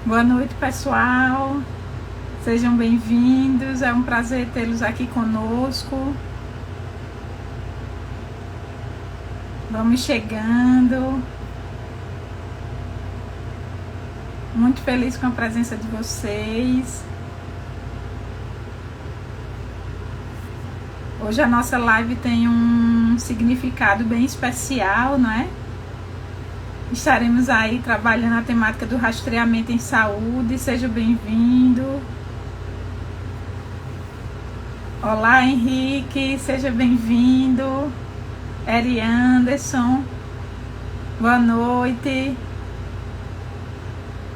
Boa noite, pessoal. Sejam bem-vindos. É um prazer tê-los aqui conosco. Vamos chegando. Muito feliz com a presença de vocês. Hoje a nossa live tem um significado bem especial, não é? Estaremos aí trabalhando a temática do rastreamento em saúde. Seja bem-vindo. Olá, Henrique. Seja bem-vindo. Eri Anderson. Boa noite.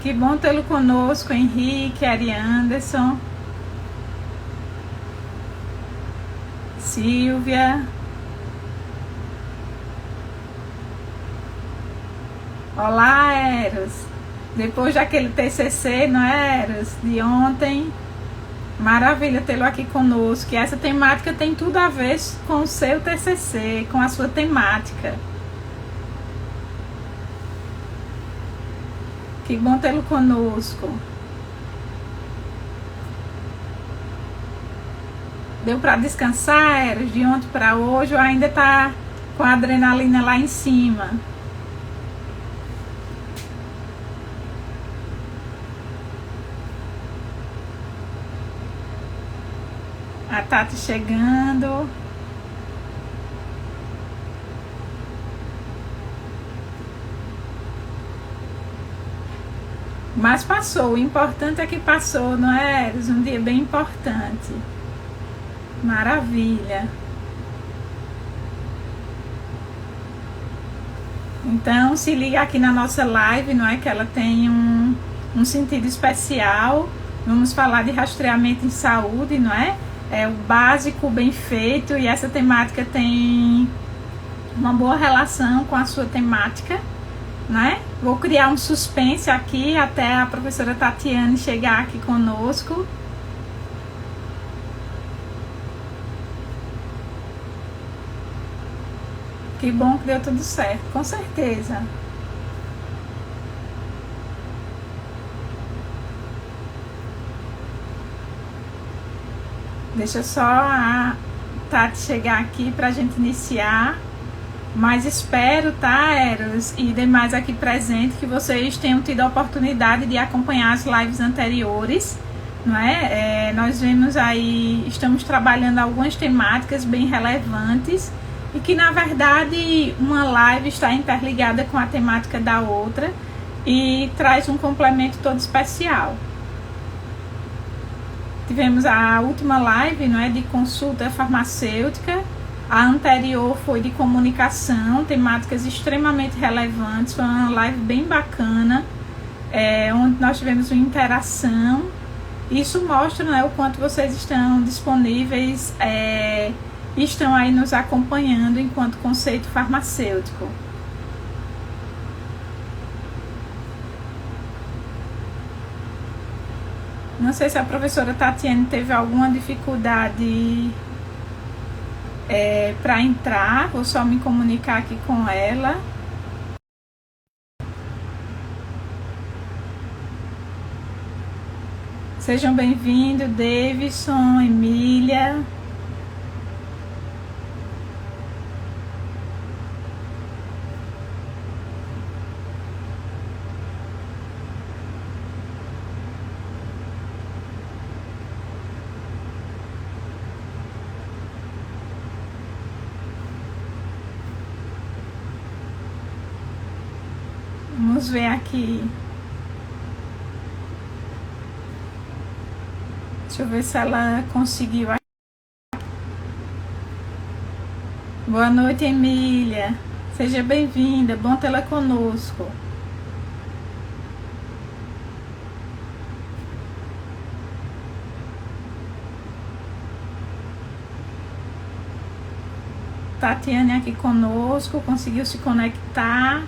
Que bom tê-lo conosco, Henrique, Eri Anderson. Silvia. Olá, Eros. Depois daquele TCC, não é, Eros? De ontem. Maravilha tê-lo aqui conosco. E essa temática tem tudo a ver com o seu TCC, com a sua temática. Que bom tê-lo conosco. Deu para descansar, Eros, de ontem para hoje, ou ainda está com a adrenalina lá em cima? A Tati chegando. Mas passou, o importante é que passou, não é, Eros? Um dia bem importante. Maravilha. Então, se liga aqui na nossa live, não é? Que ela tem um sentido especial. Vamos falar de rastreamento em saúde, não é? É o básico, bem feito, e essa temática tem uma boa relação com a sua temática, né? Vou criar um suspense aqui até a professora Tatiane chegar aqui conosco. Que bom que deu tudo certo, com certeza. Deixa só a Tati chegar aqui para a gente iniciar. Mas espero, tá, Eros e demais aqui presentes, que vocês tenham tido a oportunidade de acompanhar as lives anteriores, não é? Nós vemos aí, estamos trabalhando algumas temáticas bem relevantes e que, na verdade, uma live está interligada com a temática da outra e traz um complemento todo especial. Tivemos a última live, não é, de consulta farmacêutica. A anterior foi de comunicação, temáticas extremamente relevantes. Foi uma live bem bacana, onde nós tivemos uma interação. Isso mostra, né, o quanto vocês estão disponíveis e estão aí nos acompanhando enquanto conceito farmacêutico. Não sei se a professora Tatiane teve alguma dificuldade para entrar, vou só me comunicar aqui com ela. Sejam bem-vindos, Davidson, Emília. Vamos ver aqui. Deixa eu ver se ela conseguiu. Boa noite, Emília. Seja bem-vinda. Bom tê-la conosco. Tatiane aqui conosco. Conseguiu se conectar.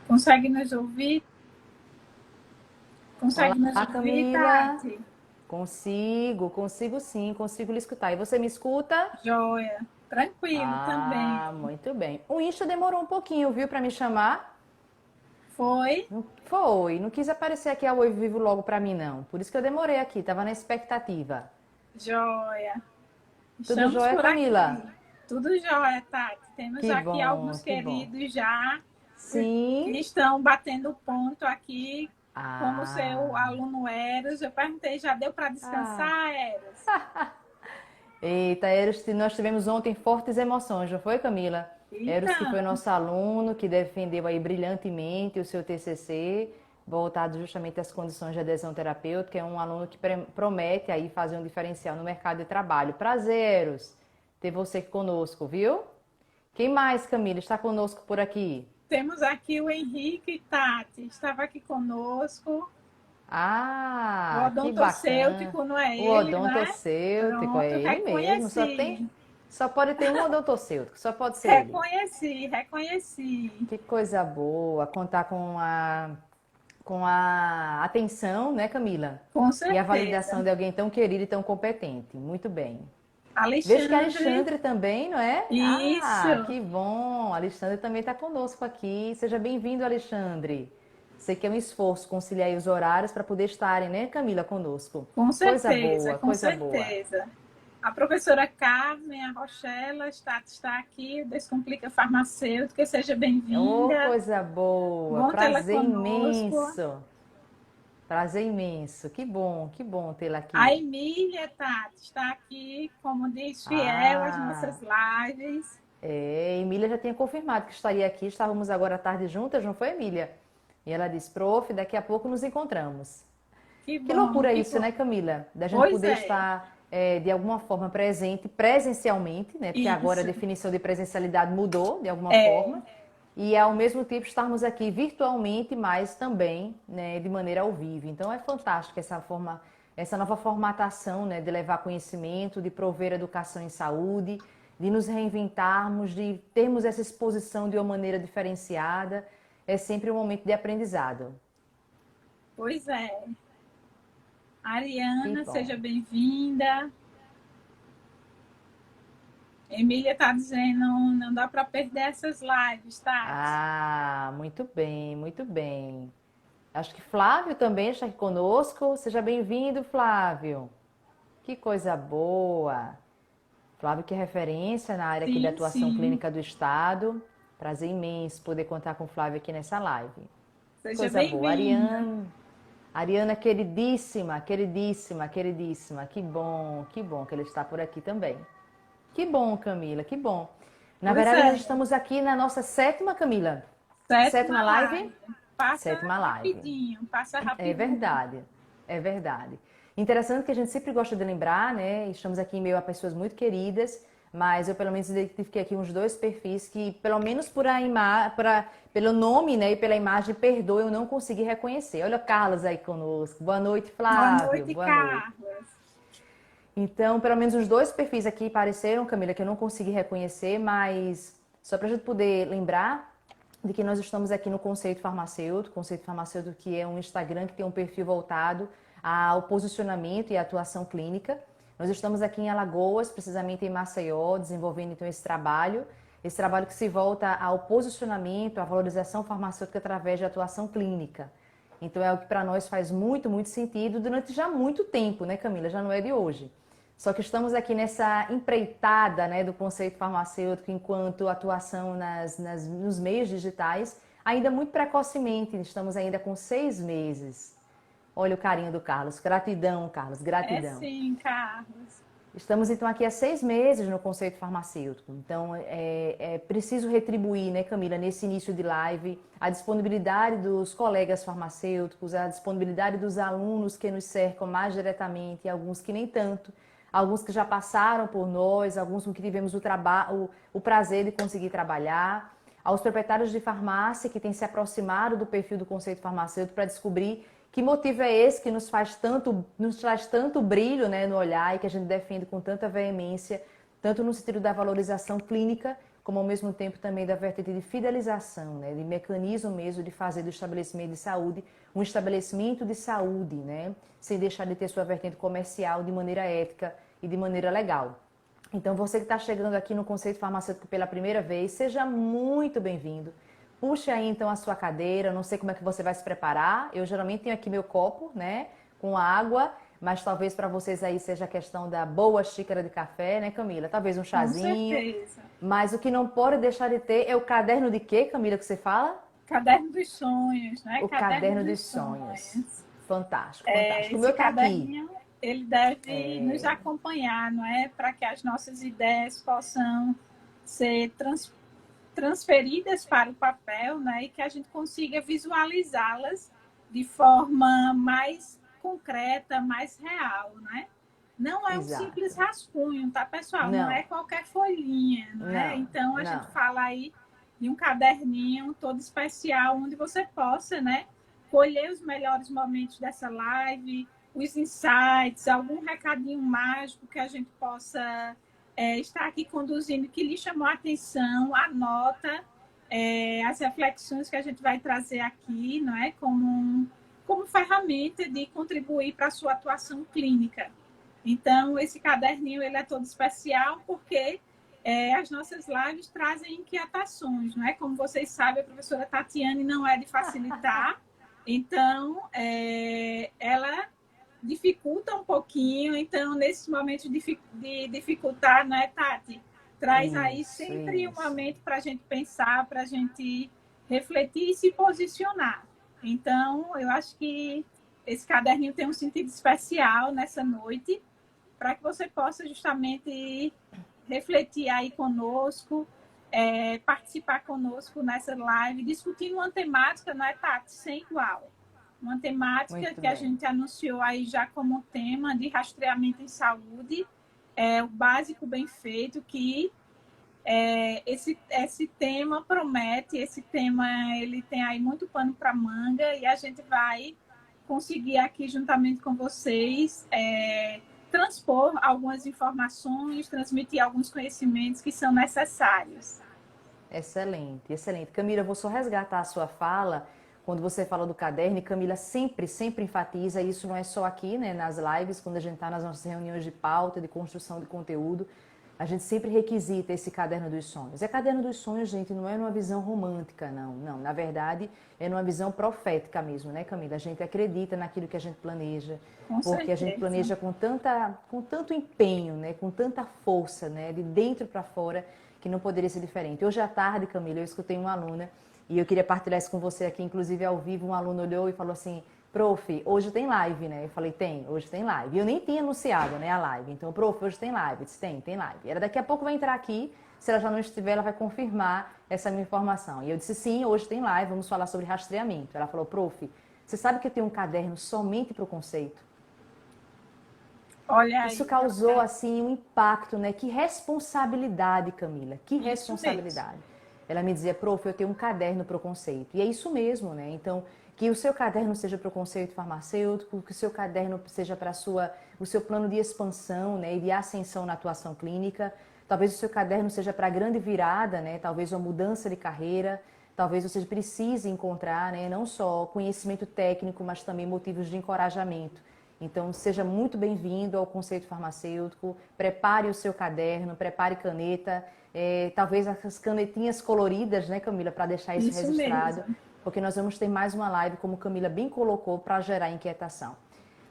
Consegue nos ouvir? Consegue nos Olá, ouvir, Camila. Tati? Consigo sim, consigo lhe escutar. E você me escuta? Joia. Tranquilo também. Ah, muito bem. O Insta demorou um pouquinho, viu, para me chamar? Foi? Foi, não quis aparecer aqui ao vivo logo para mim, não. Por isso que eu demorei aqui, tava na expectativa. Joia. Tudo Estamos jóia, por Camila? aqui. Tudo jóia, Tati. Temos Que aqui bom, alguns que bom. queridos já que Sim. estão batendo ponto aqui, como seu Ah, aluno Eros. Eu perguntei, já deu para ah. descansar, Eros? Eita, Eros, nós tivemos ontem fortes emoções, não foi, Camila? Eros, que foi Então, nosso aluno, que defendeu aí brilhantemente o seu TCC, voltado justamente às condições de adesão terapêutica, é um aluno que promete aí fazer um diferencial no mercado de trabalho. Prazer, Eros, ter você aqui conosco, viu? Quem mais, Camila, está conosco por aqui? temos aqui o Henrique Tati, estava aqui conosco. O Ah, que bacana. odontocêutico, não é O ele, né? odontocêutico, é Pronto, ele mesmo. reconheci. Só pode ter um odontocêutico, só pode ser ele. Reconheci. Que coisa boa contar com a atenção, né, Camila? Com E a certeza. validação de alguém tão querido e tão competente. Muito bem. Vejo que Alexandre, Alexandre também, não é? Ah, isso, que bom! Alexandre também está conosco aqui. Seja bem-vindo, Alexandre. Sei que é um esforço conciliar aí os horários para poder estarem, né, Camila, conosco. com Coisa certeza, boa, com coisa boa. certeza. A professora Carmen, a Rochela, está aqui, Descomplica Farmacêutica, seja Oh, bem-vinda. coisa boa. Bom tê-la Prazer conosco. imenso. Prazer imenso. Que bom tê-la A aqui. Emília, Tati, está aqui, como diz, fiel às Ah, nossas lives. Emília já tinha confirmado que estaria aqui. Estávamos agora à tarde juntas, não foi, Emília? E ela disse, prof, daqui a pouco nos encontramos. Que Que bom, loucura que isso, bom. né, Camila? Da gente Pois poder é, estar, de alguma forma, presente, presencialmente, né? Porque agora a isso. definição de presencialidade mudou, de alguma É, forma. E, ao mesmo tempo, estarmos aqui virtualmente, mas também, né, de maneira ao vivo. Então, é fantástico essa nova formatação, né, de levar conhecimento, de prover educação em saúde, de nos reinventarmos, de termos essa exposição de uma maneira diferenciada. É sempre um momento de aprendizado. pois é. Que Ariana, bom. seja bem-vinda. Emília está dizendo, não dá para perder essas lives, Tati. Ah, muito bem, muito bem. Acho que Flávio também está aqui conosco. Seja bem-vindo, Flávio. Que coisa boa. Flávio, que é referência na área aqui da Sim, atuação sim. clínica do Estado. Prazer imenso poder contar com o Flávio aqui nessa live. Seja Coisa boa. bem-vinda. Ariana, queridíssima, queridíssima, queridíssima. Que bom que ele está por aqui também. Que bom, Camila, que bom. Na Pois verdade, nós é, estamos aqui na nossa sétima, Camila. Sétima sétima live? live. Passa Sétima live. rapidinho, passa É rapidinho. verdade, é verdade. Interessante que a gente sempre gosta de lembrar, né? Estamos aqui em meio a pessoas muito queridas, mas eu pelo menos identifiquei aqui uns dois perfis que, pelo menos pelo nome, né, e pela imagem, perdoa, eu não consegui reconhecer. Olha o Carlos aí conosco. Boa noite, Boa Flávio. noite, Boa noite. Carlos. Então, pelo menos uns dois perfis aqui apareceram, Camila, que eu não consegui reconhecer, mas só para a gente poder lembrar de que nós estamos aqui no Conceito Farmacêutico que é um Instagram que tem um perfil voltado ao posicionamento e à atuação clínica. Nós estamos aqui em Alagoas, precisamente em Maceió, desenvolvendo então esse trabalho que se volta ao posicionamento, à valorização farmacêutica através de atuação clínica. Então é o que para nós faz muito, muito sentido durante já muito tempo, né, Camila? Já não é de hoje. Só que estamos aqui nessa empreitada, né, do conceito farmacêutico enquanto atuação nos meios digitais, ainda muito precocemente, estamos ainda com 6 meses. Olha o carinho do Carlos. Gratidão, Carlos, É gratidão. sim, Carlos. Estamos então aqui há 6 meses no conceito farmacêutico. Então é preciso retribuir, né, Camila, nesse início de live, a disponibilidade dos colegas farmacêuticos, a disponibilidade dos alunos que nos cercam mais diretamente, e alguns que nem tanto, alguns que já passaram por nós, alguns com que tivemos o prazer de conseguir trabalhar, aos proprietários de farmácia que têm se aproximado do perfil do conceito farmacêutico para descobrir que motivo é esse que nos traz tanto brilho, né, no olhar e que a gente defende com tanta veemência, tanto no sentido da valorização clínica, como ao mesmo tempo também da vertente de fidelização, né, de mecanismo mesmo de fazer do estabelecimento de saúde um estabelecimento de saúde, né? Sem deixar de ter sua vertente comercial de maneira ética e de maneira legal. Então, você que está chegando aqui no Conceito Farmacêutico pela primeira vez, seja muito bem-vindo. Puxe aí, então, a sua cadeira. Não sei como é que você vai se preparar. Eu, geralmente, tenho aqui meu copo, né? Com água. Mas talvez para vocês aí seja a questão da boa xícara de café, né, Camila? Talvez um Com chazinho. certeza. Mas o que não pode deixar de ter é o caderno de quê, Camila, que você fala? Caderno dos sonhos, né? O Caderno caderno dos dos sonhos. sonhos. Fantástico, fantástico. O Esse meu tá aqui. caderninho, ele deve nos acompanhar, não é? Para que as nossas ideias possam ser transferidas para o papel, né? E que a gente consiga visualizá-las de forma mais concreta, mais real, né? Não é um Exato. simples rascunho, tá, pessoal? Não é Não, qualquer folhinha, não é? não, Então, a gente não. fala aí de um caderninho todo especial, onde você possa, né, colher os melhores momentos dessa live, os insights, algum recadinho mágico que a gente possa estar aqui conduzindo, que lhe chamou a atenção, anota as reflexões que a gente vai trazer aqui, não é? Como ferramenta de contribuir para a sua atuação clínica. Então, esse caderninho ele é todo especial porque as nossas lives trazem inquietações, não é? Como vocês sabem, a professora Tatiane não é de facilitar, então ela dificulta um pouquinho. Então, nesses momentos de dificultar, né, Tati? Traz aí sempre um momento para a gente pensar, para a gente refletir e se posicionar. Então, eu acho que esse caderninho tem um sentido especial nessa noite, para que você possa justamente refletir aí conosco, participar conosco nessa live, discutindo uma temática, não é, Tati? Sem igual. Uma temática Muito que bem. a gente anunciou aí já como tema de rastreamento em saúde, o básico bem feito, que esse tema promete, esse tema ele tem aí muito pano para manga, e a gente vai conseguir aqui, juntamente com vocês, transpor algumas informações, transmitir alguns conhecimentos que são necessários. Excelente, excelente. Camila, eu vou só resgatar a sua fala quando você fala do caderno, e Camila sempre, sempre enfatiza, isso não é só aqui, né, nas lives, quando a gente está nas nossas reuniões de pauta, de construção de conteúdo, a gente sempre requisita esse caderno dos sonhos. É caderno dos sonhos, gente, não é numa visão romântica, não, não. Na verdade, é numa visão profética mesmo, né, Camila? A gente acredita naquilo que a gente planeja, porque a gente planeja com tanto empenho, né, com tanta força, né, de dentro para fora, que não poderia ser diferente. Hoje à tarde, Camila, eu escutei uma aluna, e eu queria partilhar isso com você aqui, inclusive ao vivo, um aluno olhou e falou assim: prof, hoje tem live, né? Eu falei, tem, hoje tem live. E eu nem tinha anunciado, né, a live. Então, prof, hoje tem live. Eu disse, tem live. Era daqui a pouco vai entrar aqui, se ela já não estiver, ela vai confirmar essa minha informação. E eu disse, sim, hoje tem live, vamos falar sobre rastreamento. Ela falou, prof, você sabe que eu tenho um caderno somente para o conceito? Olha isso aí, causou, assim, um impacto, né? Que responsabilidade, Camila, que responsabilidade. Ela me dizia, prof, eu tenho um caderno para o conceito. E é isso mesmo, né? Então, que o seu caderno seja para o conceito farmacêutico, que o seu caderno seja para o seu plano de expansão, né, e de ascensão na atuação clínica. Talvez o seu caderno seja para a grande virada, né, talvez uma mudança de carreira. Talvez você precise encontrar, né, não só conhecimento técnico, mas também motivos de encorajamento. Então, seja muito bem-vindo ao conceito farmacêutico. Prepare o seu caderno, prepare caneta. Talvez as canetinhas coloridas, né, Camila, para deixar isso registrado. Mesmo. Porque nós vamos ter mais uma live, como Camila bem colocou, para gerar inquietação.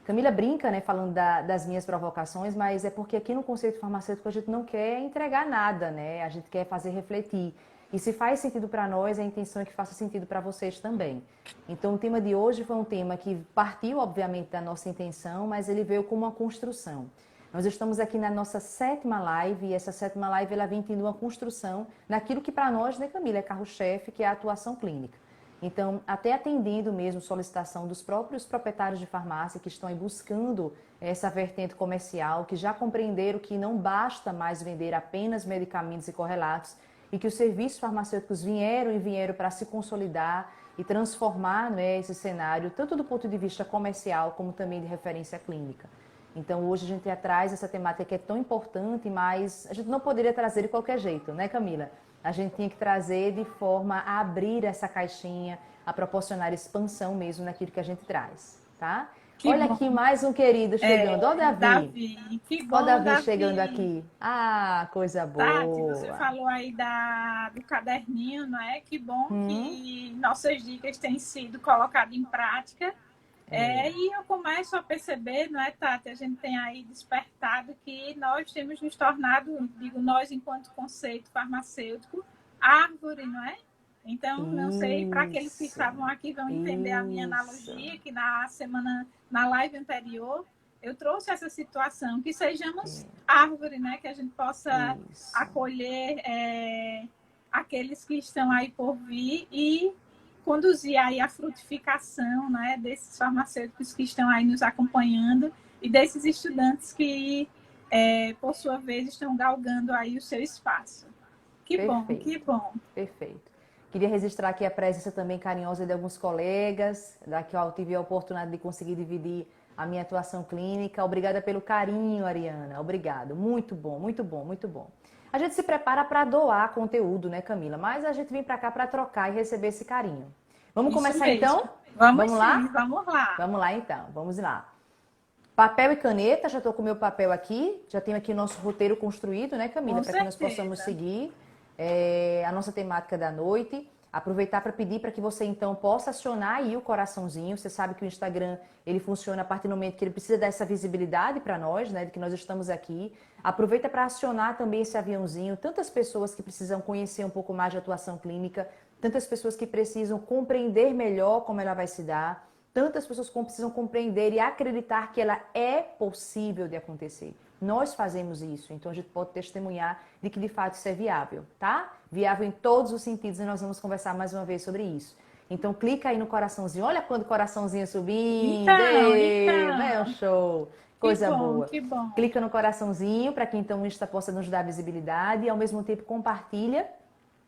Camila brinca, né, falando das minhas provocações, mas é porque aqui no conceito farmacêutico a gente não quer entregar nada, né? A gente quer fazer refletir. E se faz sentido para nós, a intenção é que faça sentido para vocês também. Então, o tema de hoje foi um tema que partiu, obviamente, da nossa intenção, mas ele veio como uma construção. Nós estamos aqui na nossa 7ª live, e essa 7ª live ela vem tendo uma construção naquilo que para nós, né, Camila, é carro-chefe, que é a atuação clínica. Então, até atendendo mesmo solicitação dos próprios proprietários de farmácia que estão aí buscando essa vertente comercial, que já compreenderam que não basta mais vender apenas medicamentos e correlatos, e que os serviços farmacêuticos vieram para se consolidar e transformar, né, esse cenário, tanto do ponto de vista comercial como também de referência clínica. Então, hoje a gente traz essa temática que é tão importante, mas a gente não poderia trazer de qualquer jeito, né, Camila? A gente tinha que trazer de forma a abrir essa caixinha, a proporcionar expansão mesmo naquilo que a gente traz, tá? Que Olha bom. aqui mais um querido chegando. Ó, Davi. Davi, que Ó, bom, Davi Davi. chegando aqui. Ah, coisa Tati, você boa. falou aí do caderninho, não é? Que bom que nossas dicas têm sido colocadas em prática. E eu começo a perceber, não é, Tati? A gente tem aí despertado que nós temos nos tornado, digo nós enquanto conceito farmacêutico, árvore, não é? Então, não sei, para aqueles que Isso, estavam aqui vão entender a minha isso, analogia, que na live anterior, eu trouxe essa situação, que sejamos árvore, né? Que a gente possa isso. acolher aqueles que estão aí por vir e conduzir aí a frutificação, né, desses farmacêuticos que estão aí nos acompanhando e desses estudantes que, por sua vez, estão galgando aí o seu espaço. Que bom, que bom. Perfeito. Queria registrar aqui a presença também carinhosa de alguns colegas, da qual eu tive a oportunidade de conseguir dividir a minha atuação clínica. Obrigada pelo carinho, Ariana. Obrigado. Muito bom, muito bom, muito bom. A gente se prepara para doar conteúdo, né, Camila? Mas a gente vem para cá para trocar e receber esse carinho. Vamos Isso começar mesmo. então? Vamos lá? Sim, vamos lá. Vamos lá então, vamos lá. Papel e caneta, já estou com o meu papel aqui, já tenho aqui o nosso roteiro construído, né, Camila? Para que nós possamos seguir a nossa temática da noite. Aproveitar para pedir para que você então possa acionar aí o coraçãozinho. Você sabe que o Instagram ele funciona a partir do momento que ele precisa dessa visibilidade para nós, né, de que nós estamos aqui. Aproveita para acionar também esse aviãozinho. Tantas pessoas que precisam conhecer um pouco mais de atuação clínica, tantas pessoas que precisam compreender melhor como ela vai se dar, tantas pessoas que precisam compreender e acreditar que ela é possível de acontecer. Nós fazemos isso, então a gente pode testemunhar de que de fato isso é viável, tá? Viável em todos os sentidos e nós vamos conversar mais uma vez sobre isso. Então clica aí no coraçãozinho, olha quando o coraçãozinho subindo, Então. É um show, coisa boa. Que bom. Clica no coraçãozinho para que então o Insta possa nos dar visibilidade e ao mesmo tempo compartilha,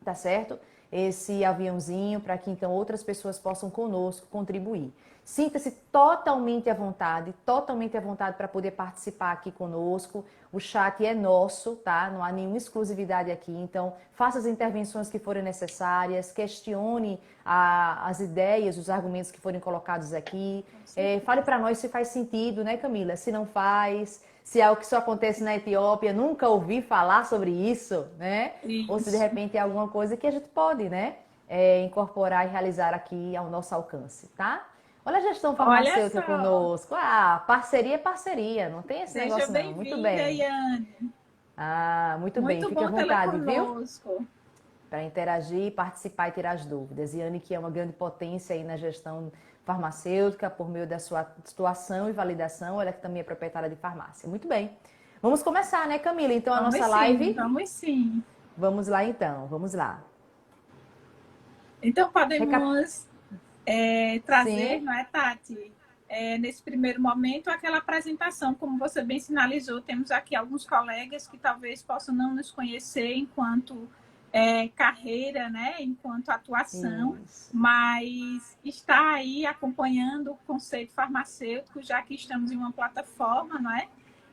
tá certo? Esse aviãozinho para que então outras pessoas possam conosco contribuir. Sinta-se totalmente à vontade para poder participar aqui conosco. O chat é nosso, tá? Não há nenhuma exclusividade aqui. Então, faça as intervenções que forem necessárias, questione as ideias, os argumentos que forem colocados aqui. Fale para nós se faz sentido, né, Camila? Se não faz, se é algo que só acontece na Etiópia, nunca ouvi falar sobre isso, né? Isso. Ou se de repente é alguma coisa que a gente pode, né, incorporar e realizar aqui ao nosso alcance, tá? Olha a gestão farmacêutica conosco. Ah, parceria é parceria, não tem esse negócio não. Muito bem. Yane. Ah, muito bem. Fique à vontade, viu? Para interagir, participar e tirar as dúvidas. Yane, que é uma grande potência aí na gestão farmacêutica, por meio da sua situação e validação, ela que também é proprietária de farmácia. Muito bem. Vamos começar, né, Camila? Então, a nossa live... Vamos sim. Vamos lá, então. Vamos lá. Então, podemos... trazer, não é, Tati? Nesse primeiro momento, aquela apresentação, como você bem sinalizou, temos aqui alguns colegas que talvez possam não nos conhecer enquanto carreira, né, enquanto atuação, mas está aí acompanhando o conceito farmacêutico, já que estamos em uma plataforma, não é?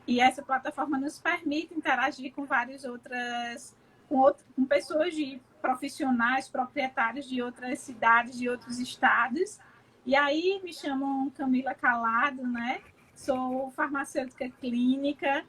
E essa plataforma nos permite interagir com várias outras, com pessoas de profissionais, proprietários de outras cidades, de outros estados. E aí me chamam Camila Calado, né? Sou farmacêutica clínica,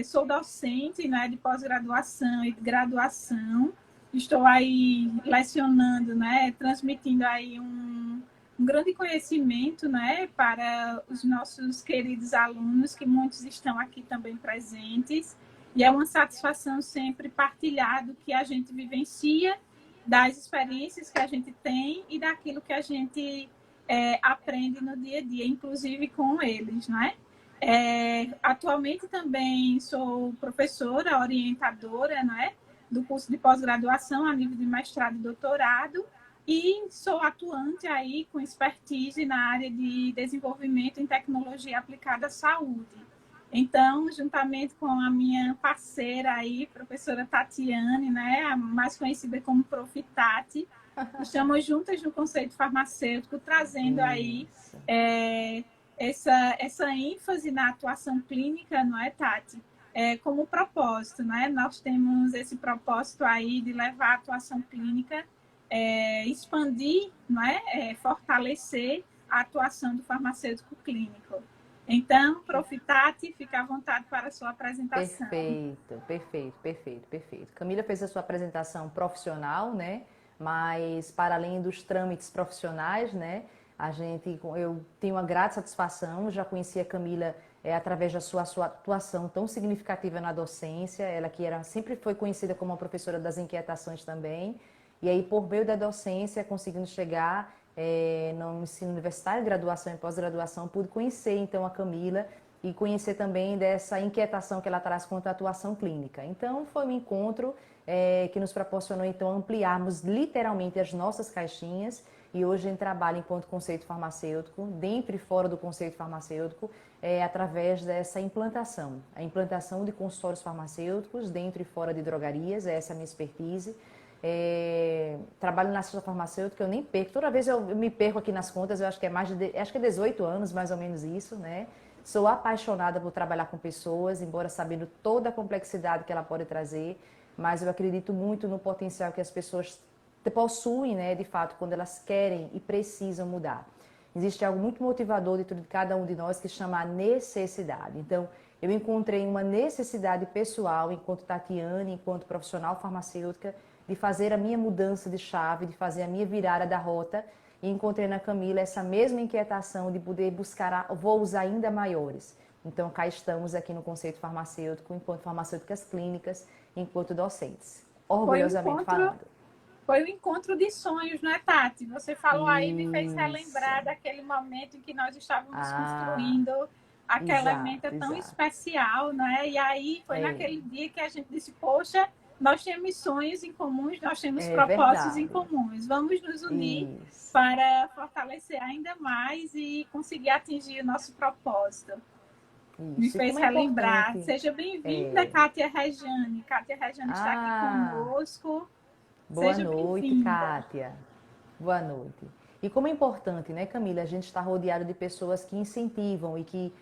sou docente, né, de pós-graduação e de graduação. Estou aí lecionando, né, transmitindo aí um grande conhecimento, né, para os nossos queridos alunos, que muitos estão aqui também presentes. E é uma satisfação sempre partilhar do que a gente vivencia, das experiências que a gente tem e daquilo que a gente aprende no dia a dia, inclusive com eles, né? Atualmente também sou professora, orientadora, né, do curso de pós-graduação a nível de mestrado e doutorado e sou atuante aí com expertise na área de desenvolvimento em tecnologia aplicada à saúde. Então, juntamente com a minha parceira aí, professora Tatiane, né, mais conhecida como Prof. Tati, estamos juntas no conceito farmacêutico, trazendo aí essa ênfase na atuação clínica, não é, Tati? Como propósito, né? Nós temos esse propósito aí de levar a atuação clínica expandir, não é? Fortalecer a atuação do farmacêutico clínico. Então, Prof. Tati, fica à vontade para a sua apresentação. Perfeito, perfeito, perfeito, perfeito. Camila fez a sua apresentação profissional, né? Mas para além dos trâmites profissionais, né? Eu tenho uma grata satisfação, já conheci a Camila através da sua atuação tão significativa na docência, ela que sempre foi conhecida como a professora das inquietações também, e aí por meio da docência, conseguindo chegar no ensino universitário, graduação e pós-graduação, pude conhecer então a Camila e conhecer também dessa inquietação que ela traz quanto à atuação clínica. Então foi um encontro que nos proporcionou então ampliarmos literalmente as nossas caixinhas. E hoje a gente trabalha enquanto conceito farmacêutico, dentro e fora do conceito farmacêutico, através dessa implantação. A implantação de consultórios farmacêuticos dentro e fora de drogarias, essa é a minha expertise. Trabalho na assistência farmacêutica, eu nem perco. Toda vez eu me perco aqui nas contas, eu acho que acho que é 18 anos, mais ou menos isso, né? Sou apaixonada por trabalhar com pessoas, embora sabendo toda a complexidade que ela pode trazer, mas eu acredito muito no potencial que as pessoas possuem, né, de fato, quando elas querem e precisam mudar. Existe algo muito motivador dentro de cada um de nós que chama a necessidade. Então, eu encontrei uma necessidade pessoal, enquanto Tatiane, enquanto profissional farmacêutica, de fazer a minha mudança de chave, de fazer a minha virada da rota, e encontrei na Camila essa mesma inquietação de poder buscar voos ainda maiores. Então, cá estamos aqui no conceito farmacêutico, enquanto farmacêuticas clínicas, enquanto docentes. Orgulhosamente falando. Foi um encontro de sonhos, não é, Tati? Você falou aí, me fez Isso. relembrar daquele momento em que nós estávamos construindo aquela ementa tão especial, não é? E aí foi naquele dia que a gente disse, poxa, nós temos sonhos em comuns, nós temos propósitos em comuns. Vamos nos unir para fortalecer ainda mais e conseguir atingir o nosso propósito. Isso. Me fez relembrar. Seja bem-vinda, Kátia Rejane. Kátia Rejane está aqui conosco. Boa noite, Kátia. Boa noite. E como é importante, né, Camila, a gente está rodeado de pessoas que incentivam e que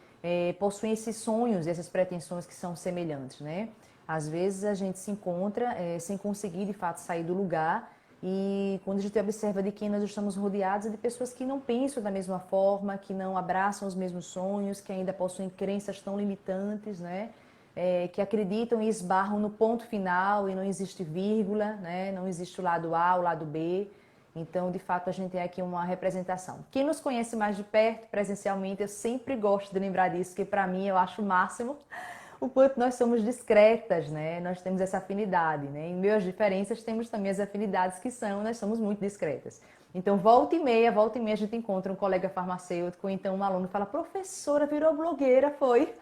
possuem esses sonhos e essas pretensões que são semelhantes, né? Às vezes a gente se encontra sem conseguir, de fato, sair do lugar e quando a gente observa de quem nós estamos rodeados é de pessoas que não pensam da mesma forma, que não abraçam os mesmos sonhos, que ainda possuem crenças tão limitantes, né? Que acreditam e esbarram no ponto final e não existe vírgula, né? Não existe o lado A, o lado B. Então, de fato, a gente tem aqui uma representação. Quem nos conhece mais de perto, presencialmente, eu sempre gosto de lembrar disso, que para mim eu acho o máximo o quanto nós somos discretas, né? Nós temos essa afinidade, né? Em meio às diferenças, temos também as afinidades nós somos muito discretas. Então, volta e meia a gente encontra um colega farmacêutico, ou então um aluno fala, professora, virou blogueira, foi?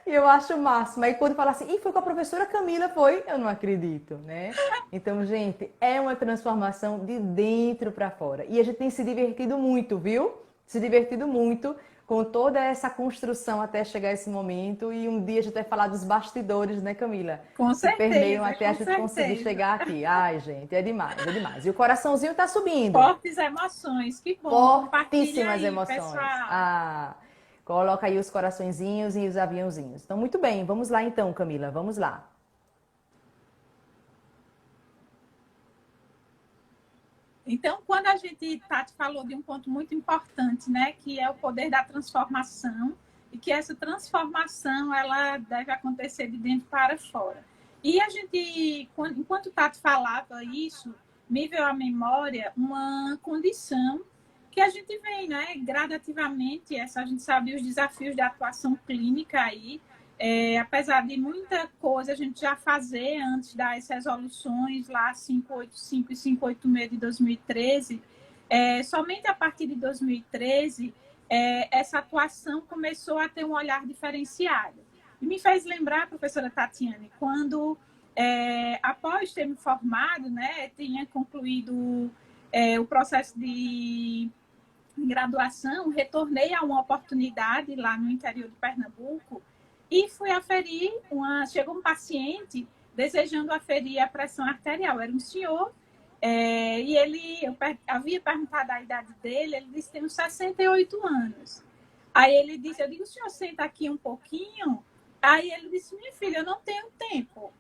E eu acho o máximo. Aí quando fala assim, foi com a professora Camila, foi? Eu não acredito, né? Então, gente, é uma transformação de dentro para fora. E a gente tem se divertido muito, viu? Se divertido muito com toda essa construção até chegar esse momento. E um dia a gente vai falar dos bastidores, né, Camila? Com certeza. Que permeiam até a gente conseguir chegar aqui. Ai, gente, é demais, é demais. E o coraçãozinho tá subindo. Fortes emoções, que bom. Fortíssimas aí, emoções. Pessoal. Coloca aí os coraçõezinhos e os aviãozinhos. Então, muito bem. Vamos lá então, Camila. Vamos lá. Então, quando a gente, Tati, falou de um ponto muito importante, né? Que é o poder da transformação. E que essa transformação, ela deve acontecer de dentro para fora. E a gente, enquanto Tati falava isso, me veio à memória uma condição que a gente vem, né, gradativamente, a gente sabe os desafios da atuação clínica aí, apesar de muita coisa a gente já fazer antes das resoluções lá 585 e 586 de 2013, somente a partir de 2013, essa atuação começou a ter um olhar diferenciado. E me fez lembrar, professora Tatiane, quando, após ter me formado, né, tinha concluído o processo de graduação, retornei a uma oportunidade lá no interior de Pernambuco e fui aferir, chegou um paciente desejando aferir a pressão arterial, era um senhor, e eu havia perguntado a idade dele, ele disse que tem uns 68 anos. Aí ele disse, eu digo, o senhor senta aqui um pouquinho? Aí ele disse, minha filha, eu não tenho tempo.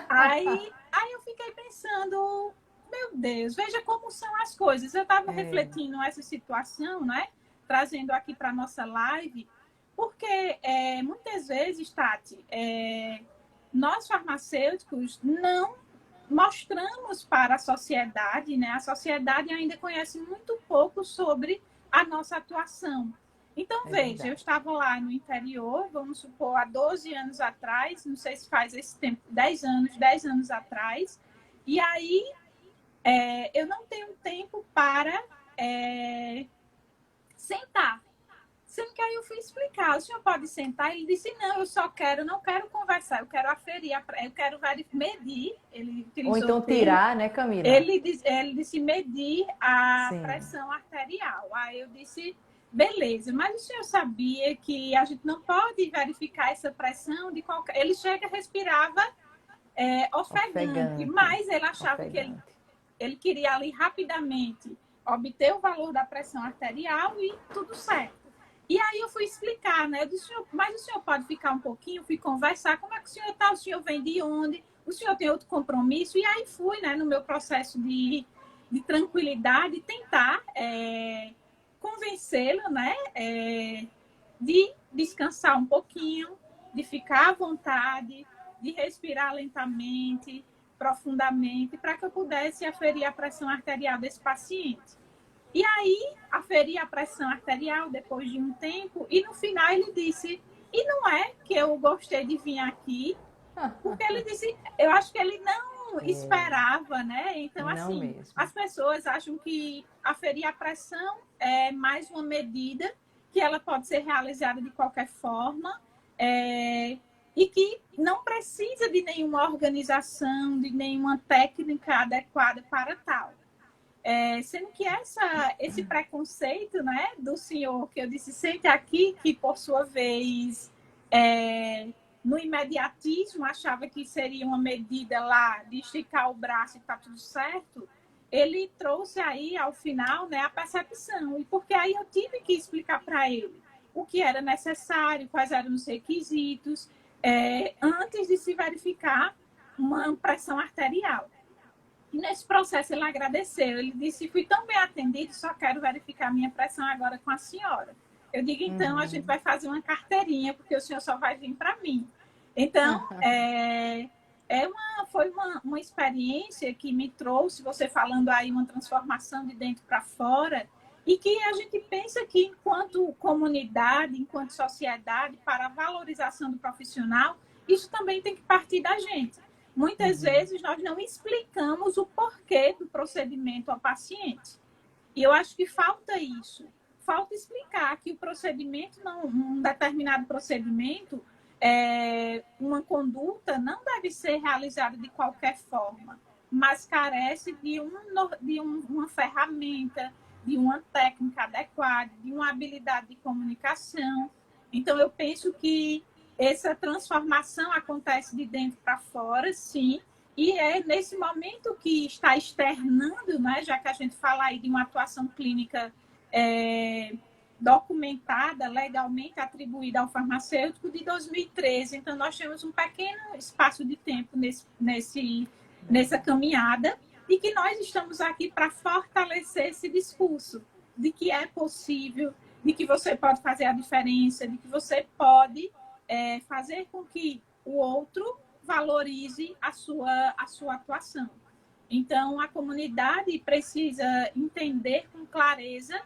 Aí eu fiquei pensando, meu Deus, veja como são as coisas. Eu estava refletindo essa situação, né? Trazendo aqui para a nossa live, porque muitas vezes, Tati, nós farmacêuticos não mostramos para a sociedade, né? A sociedade ainda conhece muito pouco sobre a nossa atuação. Então, veja, verdade. Eu estava lá no interior, vamos supor, há 12 anos atrás, não sei se faz esse tempo, 10 anos atrás, e aí eu não tenho tempo para sentar. Sendo que aí eu fui explicar, o senhor pode sentar? Ele disse, não, eu só quero, não quero conversar, eu quero aferir, eu quero medir. Ele ou então tirar, né, Camila? Ele disse medir a pressão arterial. Aí eu disse, beleza, mas o senhor sabia que a gente não pode verificar essa pressão de qualquer... Ele chega, respirava ofegante, mas ele achava que ele queria ali rapidamente obter o valor da pressão arterial e tudo certo. E aí eu fui explicar, né? Eu disse, mas o senhor pode ficar um pouquinho, fui conversar, como é que o senhor está? O senhor vem de onde? O senhor tem outro compromisso? E aí fui, né, no meu processo de tranquilidade, tentar convencê-lo, né, de descansar um pouquinho, de ficar à vontade, de respirar lentamente, profundamente, para que eu pudesse aferir a pressão arterial desse paciente. E aí, aferi a pressão arterial depois de um tempo, e no final ele disse, e não é que eu gostei de vir aqui, porque ele disse, eu acho que ele não esperava, né? Então, assim, mesmo. As pessoas acham que aferir a pressão é mais uma medida que ela pode ser realizada de qualquer forma, e que não precisa de nenhuma organização, de nenhuma técnica adequada para tal. Sendo que esse preconceito, né, do senhor, que eu disse, sente aqui, que por sua vez, no imediatismo, achava que seria uma medida lá de esticar o braço e tá tudo certo, ele trouxe aí, ao final, né, a percepção. E porque aí eu tive que explicar para ele o que era necessário, quais eram os requisitos, antes de se verificar uma pressão arterial. E nesse processo ele agradeceu, ele disse, fui tão bem atendido, só quero verificar minha pressão agora com a senhora. Eu digo, então, a gente vai fazer uma carteirinha, porque o senhor só vai vir para mim. Então, foi uma experiência que me trouxe, você falando aí, uma transformação de dentro para fora, e que a gente pensa que, enquanto comunidade, enquanto sociedade, para a valorização do profissional, isso também tem que partir da gente. Muitas vezes nós não explicamos o porquê do procedimento ao paciente. E eu acho que falta isso. Falta explicar que o procedimento, um determinado procedimento, uma conduta não deve ser realizada de qualquer forma, mas carece de uma ferramenta, de uma técnica adequada, de uma habilidade de comunicação. Então, eu penso que essa transformação acontece de dentro para fora, sim, e é nesse momento que está externando, né, já que a gente fala aí de uma atuação clínica documentada, legalmente atribuída ao farmacêutico de 2013. Então, nós temos um pequeno espaço de tempo nessa caminhada e que nós estamos aqui para fortalecer esse discurso de que é possível, de que você pode fazer a diferença, de que você pode fazer com que o outro valorize a sua atuação. Então, a comunidade precisa entender com clareza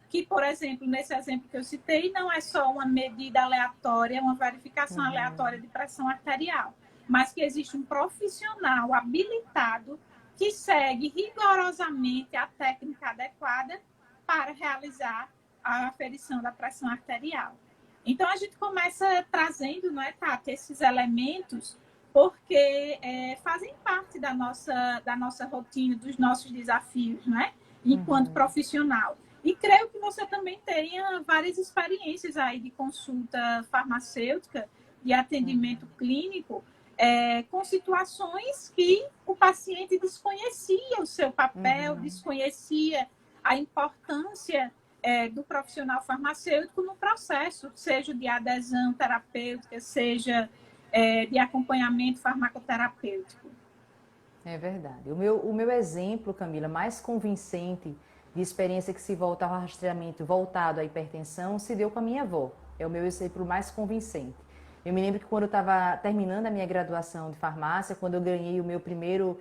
que, por exemplo, nesse exemplo que eu citei, não é só uma medida aleatória, uma verificação aleatória de pressão arterial, mas que existe um profissional habilitado que segue rigorosamente a técnica adequada para realizar a aferição da pressão arterial. Então, a gente começa trazendo, não é, Tati, esses elementos, porque fazem parte da nossa rotina, dos nossos desafios, né, enquanto profissional. E creio que você também tenha várias experiências aí de consulta farmacêutica, de atendimento clínico, com situações que o paciente desconhecia o seu papel, desconhecia a importância do profissional farmacêutico no processo, seja de adesão terapêutica, seja de acompanhamento farmacoterapêutico. É verdade. O meu exemplo, Camila, mais convincente de experiência que se volta ao rastreamento voltado à hipertensão se deu com a minha avó. É o meu exemplo mais convincente. Eu me lembro que quando eu estava terminando a minha graduação de farmácia, quando eu ganhei o meu primeiro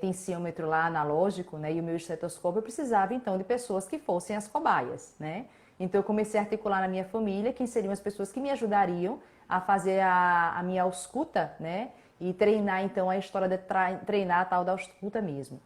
tensiômetro lá analógico, né, e o meu estetoscópio, eu precisava então de pessoas que fossem as cobaias, né? Então eu comecei a articular na minha família quem seriam as pessoas que me ajudariam a fazer a minha ausculta, né? E treinar então a história de treinar a tal da ausculta mesmo.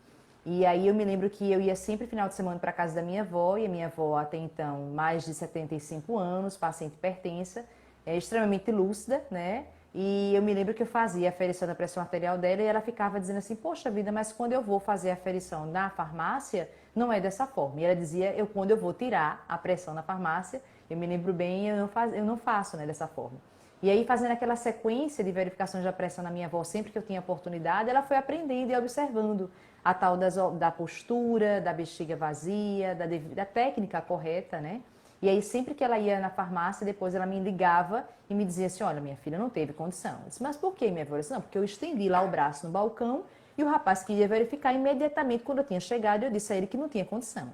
E aí eu me lembro que eu ia sempre final de semana para casa da minha avó, e a minha avó até então mais de 75 anos, paciente hipertensa, extremamente lúcida, né? E eu me lembro que eu fazia a aferição da pressão arterial dela e ela ficava dizendo assim, poxa vida, mas quando eu vou fazer a aferição na farmácia, não é dessa forma. E ela dizia, quando eu vou tirar a pressão na farmácia, eu me lembro bem, eu não faço, né, dessa forma. E aí, fazendo aquela sequência de verificações da pressão na minha avó, sempre que eu tinha oportunidade, ela foi aprendendo e observando a tal da postura, da bexiga vazia, da técnica correta, né? E aí, sempre que ela ia na farmácia, depois ela me ligava e me dizia assim, olha, minha filha não teve condição. Eu disse, mas por que, minha avó? Eu disse, não, porque eu estendi lá o braço no balcão e o rapaz queria verificar imediatamente quando eu tinha chegado, eu disse a ele que não tinha condição.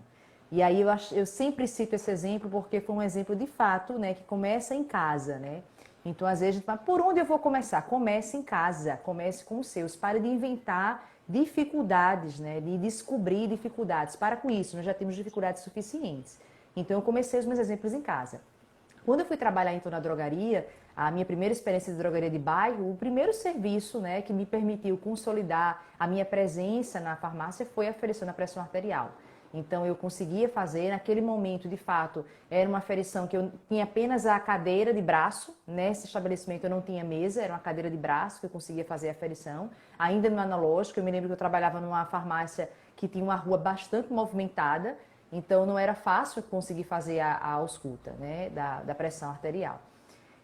E aí eu sempre cito esse exemplo porque foi um exemplo de fato, né, que começa em casa, né? Então, às vezes, a gente fala, por onde eu vou começar? Comece em casa, comece com os seus. Pare de inventar dificuldades, né? De descobrir dificuldades. Para com isso, nós já temos dificuldades suficientes. Então, eu comecei os meus exemplos em casa. Quando eu fui trabalhar, então, na drogaria, a minha primeira experiência de drogaria de bairro, o primeiro serviço, né, que me permitiu consolidar a minha presença na farmácia foi a aferição da pressão arterial. Então, eu conseguia fazer, naquele momento, de fato, era uma aferição que eu tinha apenas a cadeira de braço, nesse estabelecimento eu não tinha mesa, era uma cadeira de braço que eu conseguia fazer a aferição. Ainda no analógico, eu me lembro que eu trabalhava numa farmácia que tinha uma rua bastante movimentada, então não era fácil conseguir fazer a ausculta, né, da pressão arterial.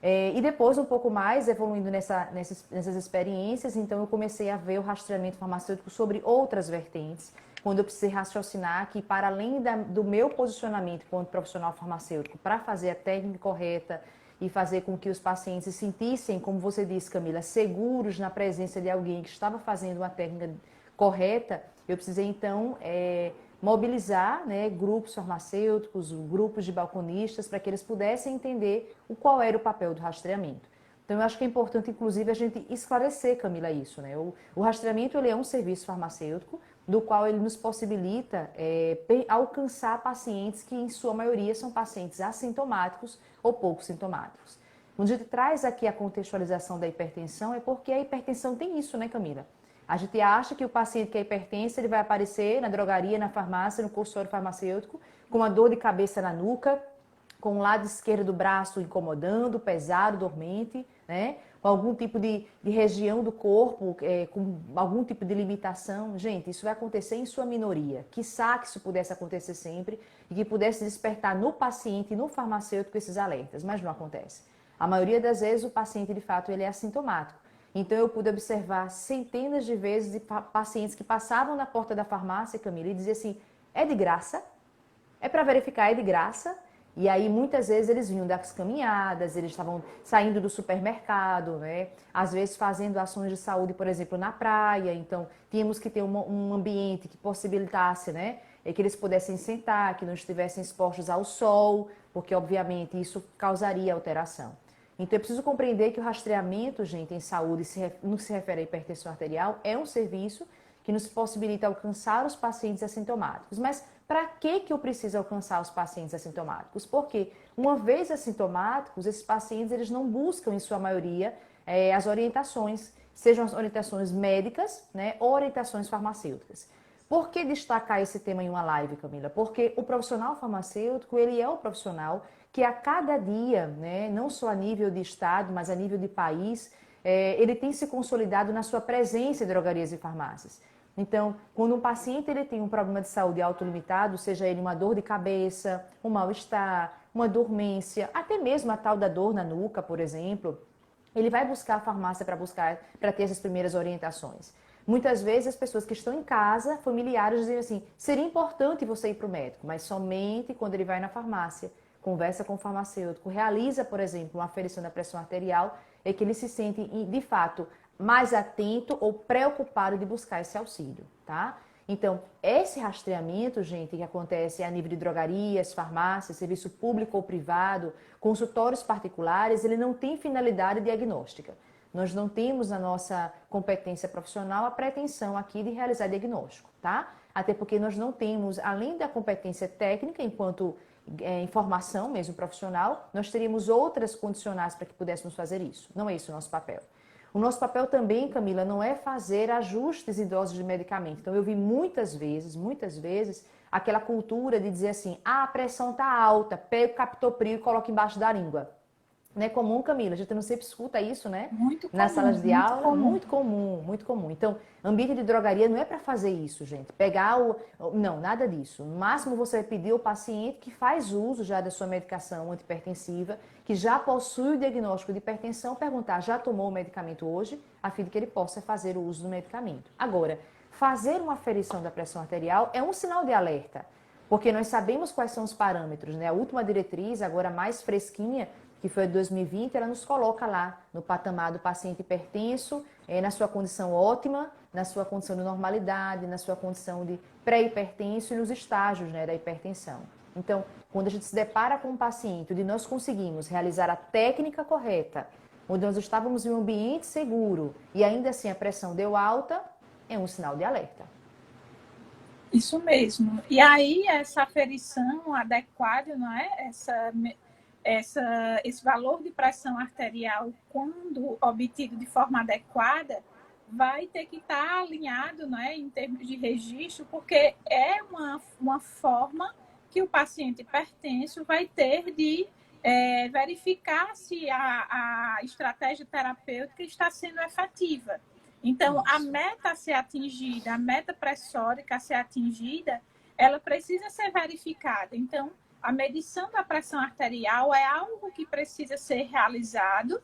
E depois, um pouco mais, evoluindo nessas experiências, então eu comecei a ver o rastreamento farmacêutico sobre outras vertentes, quando eu precisei raciocinar que, para além do meu posicionamento como profissional farmacêutico, para fazer a técnica correta e fazer com que os pacientes se sentissem, como você disse, Camila, seguros na presença de alguém que estava fazendo uma técnica correta, eu precisei, então, mobilizar, né, grupos farmacêuticos, grupos de balconistas, para que eles pudessem entender qual era o papel do rastreamento. Então, eu acho que é importante, inclusive, a gente esclarecer, Camila, isso, né? O rastreamento, ele é um serviço farmacêutico, do qual ele nos possibilita alcançar pacientes que, em sua maioria, são pacientes assintomáticos ou pouco sintomáticos. Quando a gente traz aqui a contextualização da hipertensão, é porque a hipertensão tem isso, né, Camila? A gente acha que o paciente que é hipertenso, ele vai aparecer na drogaria, na farmácia, no consultório farmacêutico, com uma dor de cabeça na nuca, com o lado esquerdo do braço incomodando, pesado, dormente, né? Com algum tipo de região do corpo, com algum tipo de limitação. Gente, isso vai acontecer em sua minoria. Quiçá que isso pudesse acontecer sempre e que pudesse despertar no paciente e no farmacêutico esses alertas, mas não acontece. A maioria das vezes o paciente, de fato, ele é assintomático. Então, eu pude observar centenas de vezes de pacientes que passavam na porta da farmácia, Camila, e diziam assim, é de graça? É para verificar, é de graça? E aí, muitas vezes, eles vinham das caminhadas, eles estavam saindo do supermercado, né? Às vezes fazendo ações de saúde, por exemplo, na praia. Então, tínhamos que ter um ambiente que possibilitasse, né, que eles pudessem sentar, que não estivessem expostos ao sol, porque, obviamente, isso causaria alteração. Então, é preciso compreender que o rastreamento, gente, em saúde, no que se refere à hipertensão arterial, é um serviço que nos possibilita alcançar os pacientes assintomáticos. Mas para que eu preciso alcançar os pacientes assintomáticos? Porque, uma vez assintomáticos, esses pacientes eles não buscam, em sua maioria, as orientações, sejam as orientações médicas, né, ou orientações farmacêuticas. Por que destacar esse tema em uma live, Camila? Porque o profissional farmacêutico, ele é o profissional que a cada dia, né, não só a nível de estado, mas a nível de país, ele tem se consolidado na sua presença em drogarias e farmácias. Então, quando um paciente ele tem um problema de saúde autolimitado, seja ele uma dor de cabeça, um mal-estar, uma dormência, até mesmo a tal da dor na nuca, por exemplo, ele vai buscar a farmácia para ter essas primeiras orientações. Muitas vezes as pessoas que estão em casa, familiares, dizem assim, seria importante você ir para o médico, mas somente quando ele vai na farmácia, conversa com o farmacêutico, realiza, por exemplo, uma aferição da pressão arterial, é que ele se sente, de fato, mais atento ou preocupado de buscar esse auxílio, tá? Então, esse rastreamento, gente, que acontece a nível de drogarias, farmácias, serviço público ou privado, consultórios particulares, ele não tem finalidade diagnóstica. Nós não temos na nossa competência profissional a pretensão aqui de realizar diagnóstico, tá? Até porque nós não temos, além da competência técnica, enquanto informação mesmo profissional, nós teríamos outras condicionais para que pudéssemos fazer isso. Não é esse o nosso papel. O nosso papel também, Camila, não é fazer ajustes em doses de medicamento. Então, eu vi muitas vezes, aquela cultura de dizer assim, a pressão está alta, pega o captopril e coloca embaixo da língua. Não é comum, Camila? A gente não sempre escuta isso, né? Muito comum. Nas salas de aula, comum. muito comum. Então, ambiente de drogaria não é para fazer isso, gente. Pegar o... Não, nada disso. No máximo, você vai pedir ao paciente que faz uso já da sua medicação antipertensiva, que já possui o diagnóstico de hipertensão, perguntar, já tomou o medicamento hoje? A fim de que ele possa fazer o uso do medicamento. Agora, fazer uma aferição da pressão arterial é um sinal de alerta, porque nós sabemos quais são os parâmetros, né? A última diretriz, agora mais fresquinha, que foi de 2020, ela nos coloca lá no patamar do paciente hipertenso, na sua condição ótima, na sua condição de normalidade, na sua condição de pré-hipertenso e nos estágios, né, da hipertensão. Então, quando a gente se depara com um paciente onde nós conseguimos realizar a técnica correta, onde nós estávamos em um ambiente seguro e ainda assim a pressão deu alta, é um sinal de alerta. Isso mesmo. E aí, essa aferição adequada, não é? Esse valor de pressão arterial, quando obtido de forma adequada, vai ter que estar alinhado, não é, em termos de registro, porque é uma forma que o paciente hipertenso vai ter de verificar se a estratégia terapêutica está sendo efetiva. Então, a meta a ser atingida, a meta pressórica a ser atingida, ela precisa ser verificada. Então, a medição da pressão arterial é algo que precisa ser realizado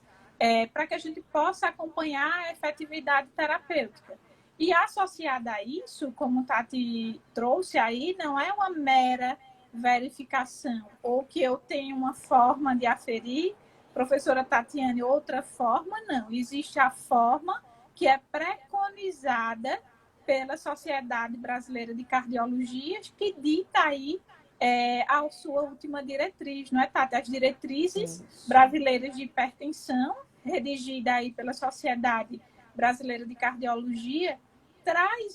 para que a gente possa acompanhar a efetividade terapêutica. E associada a isso, como Tati trouxe aí, não é uma mera verificação, ou que eu tenho uma forma de aferir, professora Tatiane, outra forma, não. Existe a forma que é preconizada pela Sociedade Brasileira de Cardiologia, que dita aí a sua última diretriz, não é, Tati? As diretrizes brasileiras de hipertensão, redigida aí pela Sociedade Brasileira de Cardiologia, traz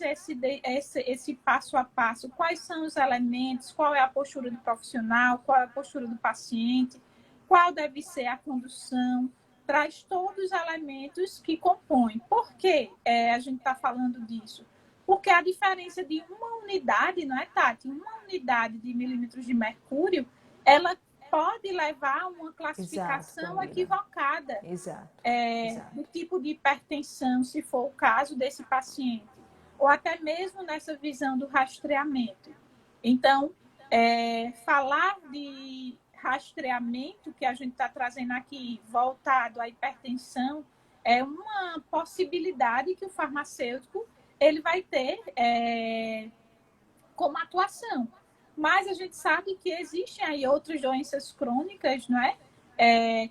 esse passo a passo, quais são os elementos, qual é a postura do profissional, qual é a postura do paciente, qual deve ser a condução, traz todos os elementos que compõem. Por que a gente está falando disso? Porque a diferença de uma unidade, não é, Tati? Uma unidade de milímetros de mercúrio, ela pode levar a uma classificação equivocada do tipo de hipertensão, se for o caso desse paciente, ou até mesmo nessa visão do rastreamento. Então, falar de rastreamento, que a gente está trazendo aqui, voltado à hipertensão, é uma possibilidade que o farmacêutico ele vai ter como atuação. Mas a gente sabe que existem aí outras doenças crônicas, não é?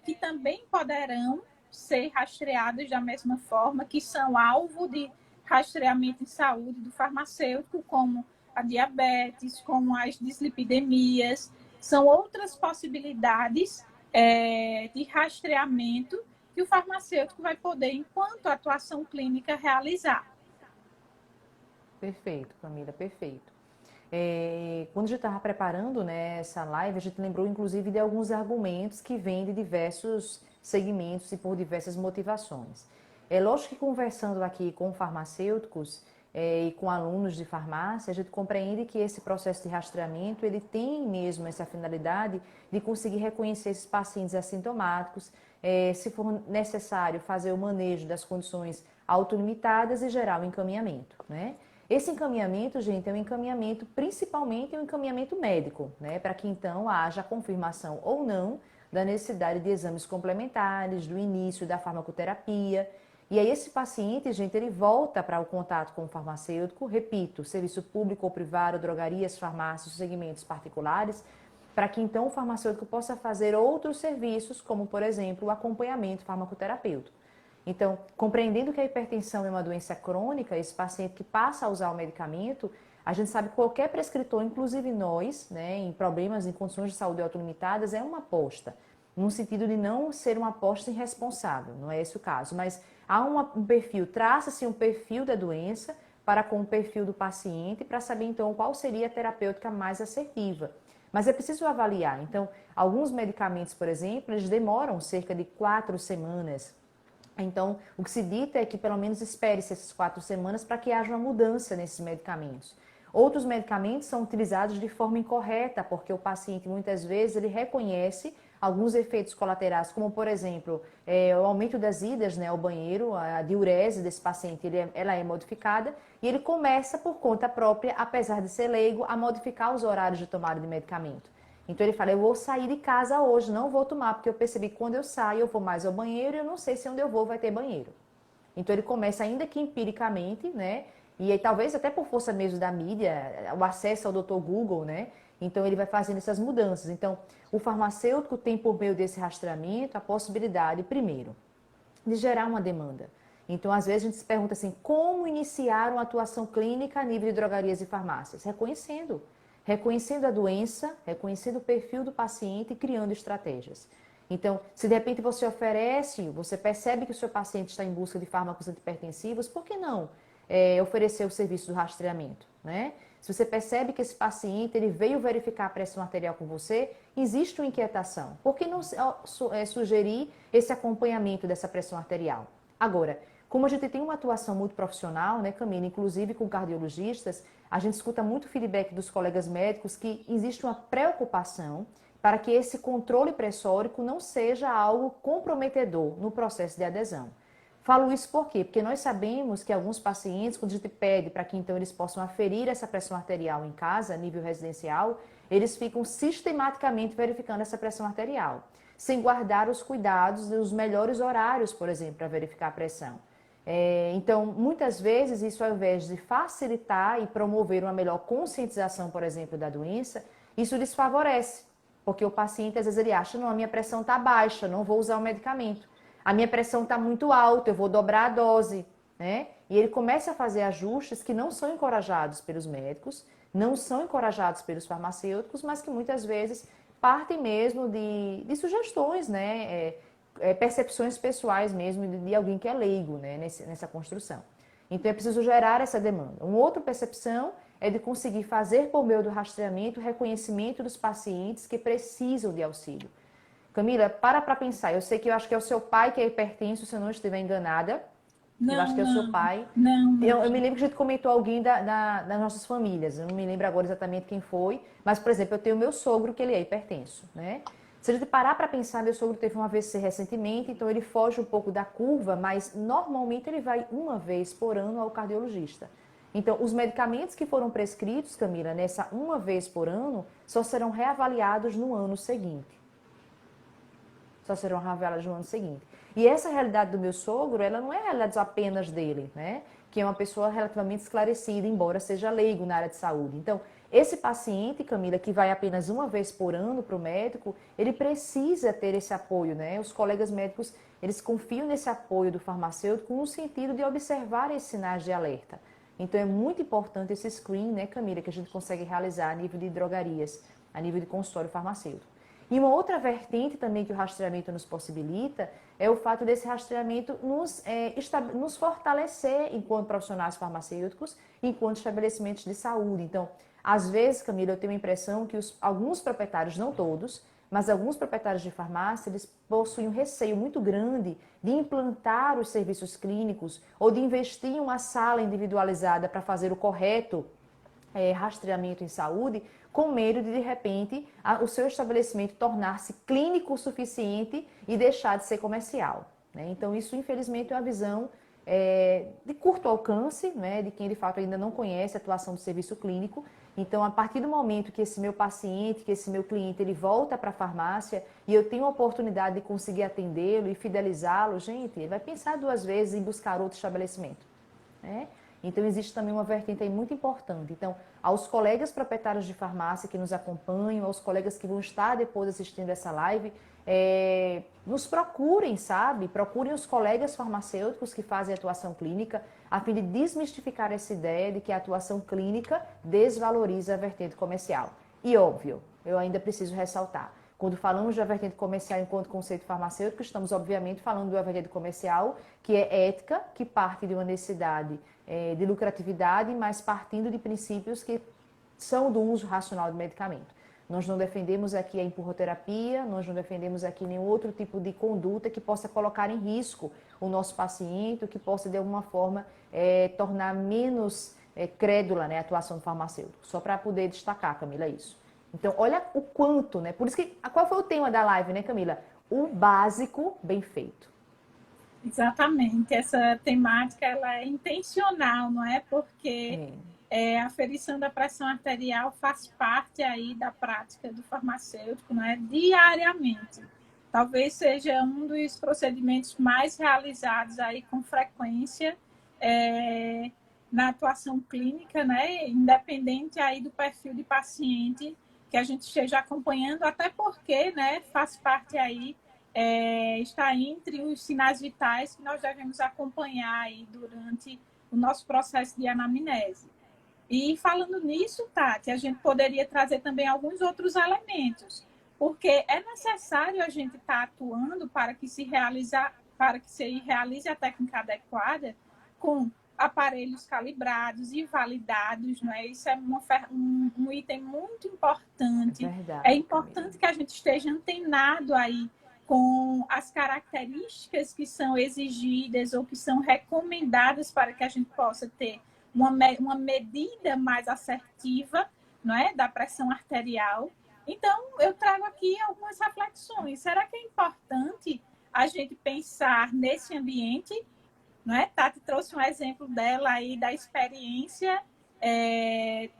Que também poderão ser rastreadas da mesma forma, que são alvo de rastreamento em saúde do farmacêutico, como a diabetes, como as dislipidemias. São outras possibilidades de rastreamento que o farmacêutico vai poder, enquanto atuação clínica, realizar. Perfeito, Camila, perfeito. Quando a gente estava preparando, né, essa live, a gente lembrou inclusive de alguns argumentos que vêm de diversos segmentos e por diversas motivações. É lógico que conversando aqui com farmacêuticos e com alunos de farmácia, a gente compreende que esse processo de rastreamento ele tem mesmo essa finalidade de conseguir reconhecer esses pacientes assintomáticos, se for necessário fazer o manejo das condições autolimitadas e gerar o encaminhamento, né? Esse encaminhamento, gente, é um encaminhamento, principalmente um encaminhamento médico, né? Para que então haja a confirmação ou não da necessidade de exames complementares, do início da farmacoterapia. E aí esse paciente, gente, ele volta para o contato com o farmacêutico, repito, serviço público ou privado, drogarias, farmácias, segmentos particulares, para que então o farmacêutico possa fazer outros serviços, como por exemplo o acompanhamento farmacoterapêutico. Então, compreendendo que a hipertensão é uma doença crônica, esse paciente que passa a usar o medicamento, a gente sabe que qualquer prescritor, inclusive nós, né, em problemas, em condições de saúde autolimitadas, é uma aposta, no sentido de não ser uma aposta irresponsável, não é esse o caso, mas há um perfil, traça-se um perfil da doença para com o perfil do paciente, para saber então qual seria a terapêutica mais assertiva. Mas é preciso avaliar. Então, alguns medicamentos, por exemplo, eles demoram cerca de 4 semanas. Então, o que se dita é que pelo menos espere-se essas 4 semanas para que haja uma mudança nesses medicamentos. Outros medicamentos são utilizados de forma incorreta, porque o paciente muitas vezes ele reconhece alguns efeitos colaterais, como por exemplo, o aumento das idas, né, ao banheiro, a diurese desse paciente, ela é modificada e ele começa por conta própria, apesar de ser leigo, a modificar os horários de tomada de medicamento. Então ele fala, eu vou sair de casa hoje, não vou tomar, porque eu percebi que quando eu saio eu vou mais ao banheiro e eu não sei se onde eu vou vai ter banheiro. Então ele começa ainda que empiricamente, né? E aí, talvez até por força mesmo da mídia, o acesso ao Dr. Google, né? Então ele vai fazendo essas mudanças. Então o farmacêutico tem por meio desse rastreamento a possibilidade, primeiro, de gerar uma demanda. Então às vezes a gente se pergunta assim, como iniciar uma atuação clínica a nível de drogarias e farmácias? Reconhecendo a doença, reconhecendo o perfil do paciente e criando estratégias. Então, se de repente você oferece, você percebe que o seu paciente está em busca de fármacos antipertensivos, por que não oferecer o serviço do rastreamento, né? Se você percebe que esse paciente ele veio verificar a pressão arterial com você, existe uma inquietação. Por que não sugerir esse acompanhamento dessa pressão arterial? Agora, como a gente tem uma atuação muito profissional, né, Camila, inclusive com cardiologistas, a gente escuta muito feedback dos colegas médicos que existe uma preocupação para que esse controle pressórico não seja algo comprometedor no processo de adesão. Falo isso por quê? Porque nós sabemos que alguns pacientes, quando a gente pede para que então eles possam aferir essa pressão arterial em casa, a nível residencial, eles ficam sistematicamente verificando essa pressão arterial, sem guardar os cuidados dos melhores horários, por exemplo, para verificar a pressão. Então, muitas vezes, isso ao invés de facilitar e promover uma melhor conscientização, por exemplo, da doença, isso desfavorece, porque o paciente, às vezes, ele acha, não, a minha pressão está baixa, não vou usar o medicamento. A minha pressão está muito alta, eu vou dobrar a dose, né? E ele começa a fazer ajustes que não são encorajados pelos médicos, não são encorajados pelos farmacêuticos, mas que muitas vezes partem mesmo de sugestões, né? Percepções pessoais mesmo de alguém que é leigo, né? Nessa construção. Então é preciso gerar essa demanda. Uma outra percepção é de conseguir fazer por meio do rastreamento o reconhecimento dos pacientes que precisam de auxílio. Camila, para pensar. Eu sei que eu acho que é o seu pai que é hipertenso, se eu não estiver enganada. Não, eu acho que é o seu pai. Não. Eu me lembro que a gente comentou alguém das nossas famílias. Eu não me lembro agora exatamente quem foi. Mas, por exemplo, eu tenho meu sogro que ele é hipertenso, né? Se a gente parar para pensar, meu sogro teve um AVC recentemente, então ele foge um pouco da curva, mas normalmente ele vai uma vez por ano ao cardiologista. Então, os medicamentos que foram prescritos, Camila, nessa uma vez por ano, só serão reavaliados no ano seguinte. Só serão reavaliadas no ano seguinte. E essa realidade do meu sogro, ela não é a realidade apenas dele, né? Que é uma pessoa relativamente esclarecida, embora seja leigo na área de saúde. Então, esse paciente, Camila, que vai apenas uma vez por ano para o médico, ele precisa ter esse apoio, né? Os colegas médicos, eles confiam nesse apoio do farmacêutico no sentido de observar esses sinais de alerta. Então, é muito importante esse screen, né, Camila, que a gente consegue realizar a nível de drogarias, a nível de consultório farmacêutico. E uma outra vertente também que o rastreamento nos possibilita é o fato desse rastreamento nos fortalecer enquanto profissionais farmacêuticos, enquanto estabelecimentos de saúde. Então, às vezes, Camila, eu tenho a impressão que alguns proprietários, não todos, mas alguns proprietários de farmácia, eles possuem um receio muito grande de implantar os serviços clínicos ou de investir em uma sala individualizada para fazer o correto rastreamento em saúde, com medo de repente, o seu estabelecimento tornar-se clínico o suficiente e deixar de ser comercial, né? Então, isso, infelizmente, é uma visão de curto alcance, né, de quem, de fato, ainda não conhece a atuação do serviço clínico. Então, a partir do momento que esse meu paciente, que esse meu cliente, ele volta para a farmácia e eu tenho a oportunidade de conseguir atendê-lo e fidelizá-lo, gente, ele vai pensar 2 vezes em buscar outro estabelecimento, né? Então, existe também uma vertente aí muito importante. Então, aos colegas proprietários de farmácia que nos acompanham, aos colegas que vão estar depois assistindo essa live, nos procurem, sabe? Procurem os colegas farmacêuticos que fazem atuação clínica, a fim de desmistificar essa ideia de que a atuação clínica desvaloriza a vertente comercial. E óbvio, eu ainda preciso ressaltar, quando falamos da vertente comercial enquanto conceito farmacêutico, estamos obviamente falando de uma vertente comercial que é ética, que parte de uma necessidade de lucratividade, mas partindo de princípios que são do uso racional do medicamento. Nós não defendemos aqui a empurroterapia, nós não defendemos aqui nenhum outro tipo de conduta que possa colocar em risco o nosso paciente, que possa de alguma forma tornar menos crédula, né, a atuação do farmacêutico. Só para poder destacar, Camila, isso. Então, olha o quanto, né? Por isso que, qual foi o tema da live, né, Camila? O básico bem feito. Exatamente. Essa temática, ela é intencional, não é? Porque a aferição da pressão arterial faz parte aí da prática do farmacêutico, não é? Diariamente. Talvez seja um dos procedimentos mais realizados aí com frequência na atuação clínica, né? Independente aí do perfil de paciente que a gente esteja acompanhando, até porque, né, faz parte aí, está entre os sinais vitais que nós devemos acompanhar aí durante o nosso processo de anamnese. E falando nisso, Tati, a gente poderia trazer também alguns outros elementos, porque é necessário a gente estar atuando para que se realize a técnica adequada com aparelhos calibrados e validados, não é? Isso é um item muito importante. É importante que a gente esteja antenado aí com as características que são exigidas ou que são recomendadas para que a gente possa ter uma medida mais assertiva, não é? Da pressão arterial. Então, eu trago aqui algumas reflexões. Será que é importante a gente pensar nesse ambiente? Não é? Tati trouxe um exemplo dela aí, da experiência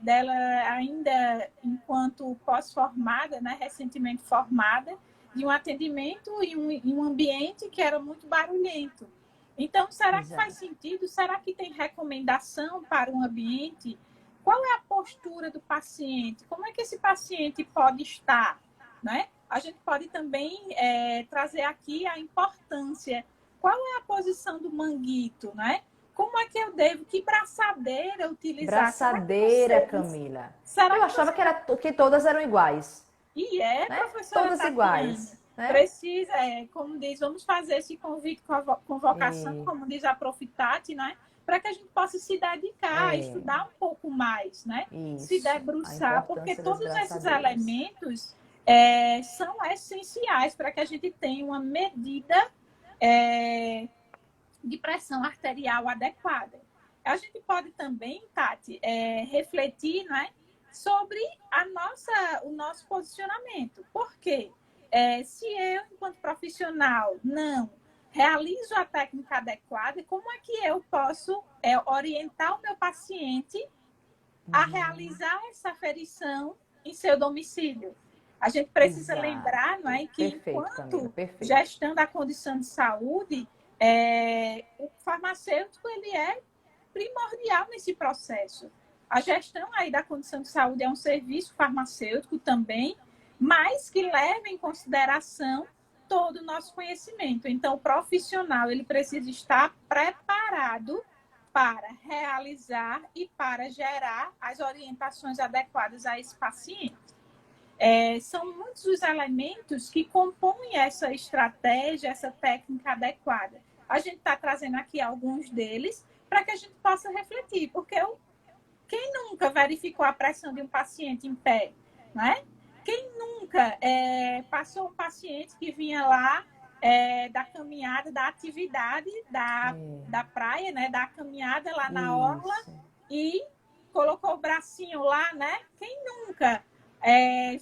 dela ainda enquanto pós-formada, né? Recentemente formada, de um atendimento em um ambiente que era muito barulhento. Então, será que faz sentido? Será que tem recomendação para um ambiente? Qual é a postura do paciente? Como é que esse paciente pode estar? Né? A gente pode também trazer aqui a importância. Qual é a posição do manguito, né? Como é que eu devo, que braçadeira utilizar? Braçadeira, Camila. Eu achava que todas eram iguais. E né? Professora todas Tatiana, iguais. Né? Precisa, como diz, vamos fazer esse convite com a convocação, como diz a Profitati, né? Para que a gente possa se dedicar, estudar um pouco mais, né? Isso, se debruçar, porque todos esses elementos são essenciais para que a gente tenha uma medida de pressão arterial adequada. A gente pode também, Tati, refletir, né, sobre o nosso posicionamento. Por quê? Se eu, enquanto profissional, não realizo a técnica adequada, como é que eu posso orientar o meu paciente a realizar essa aferição em seu domicílio? A gente precisa lembrar, não é, que enquanto gestando a condição de saúde, o farmacêutico ele é primordial nesse processo. A gestão aí da condição de saúde é um serviço farmacêutico também, mas que leva em consideração todo o nosso conhecimento. Então, o profissional ele precisa estar preparado para realizar e para gerar as orientações adequadas a esse paciente. São muitos os elementos que compõem essa estratégia, essa técnica adequada. A gente está trazendo aqui alguns deles para que a gente possa refletir, porque quem nunca verificou a pressão de um paciente em pé, né? Quem nunca passou um paciente que vinha lá da caminhada, da atividade da praia, né? Da caminhada lá na orla e colocou o bracinho lá, né? Quem nunca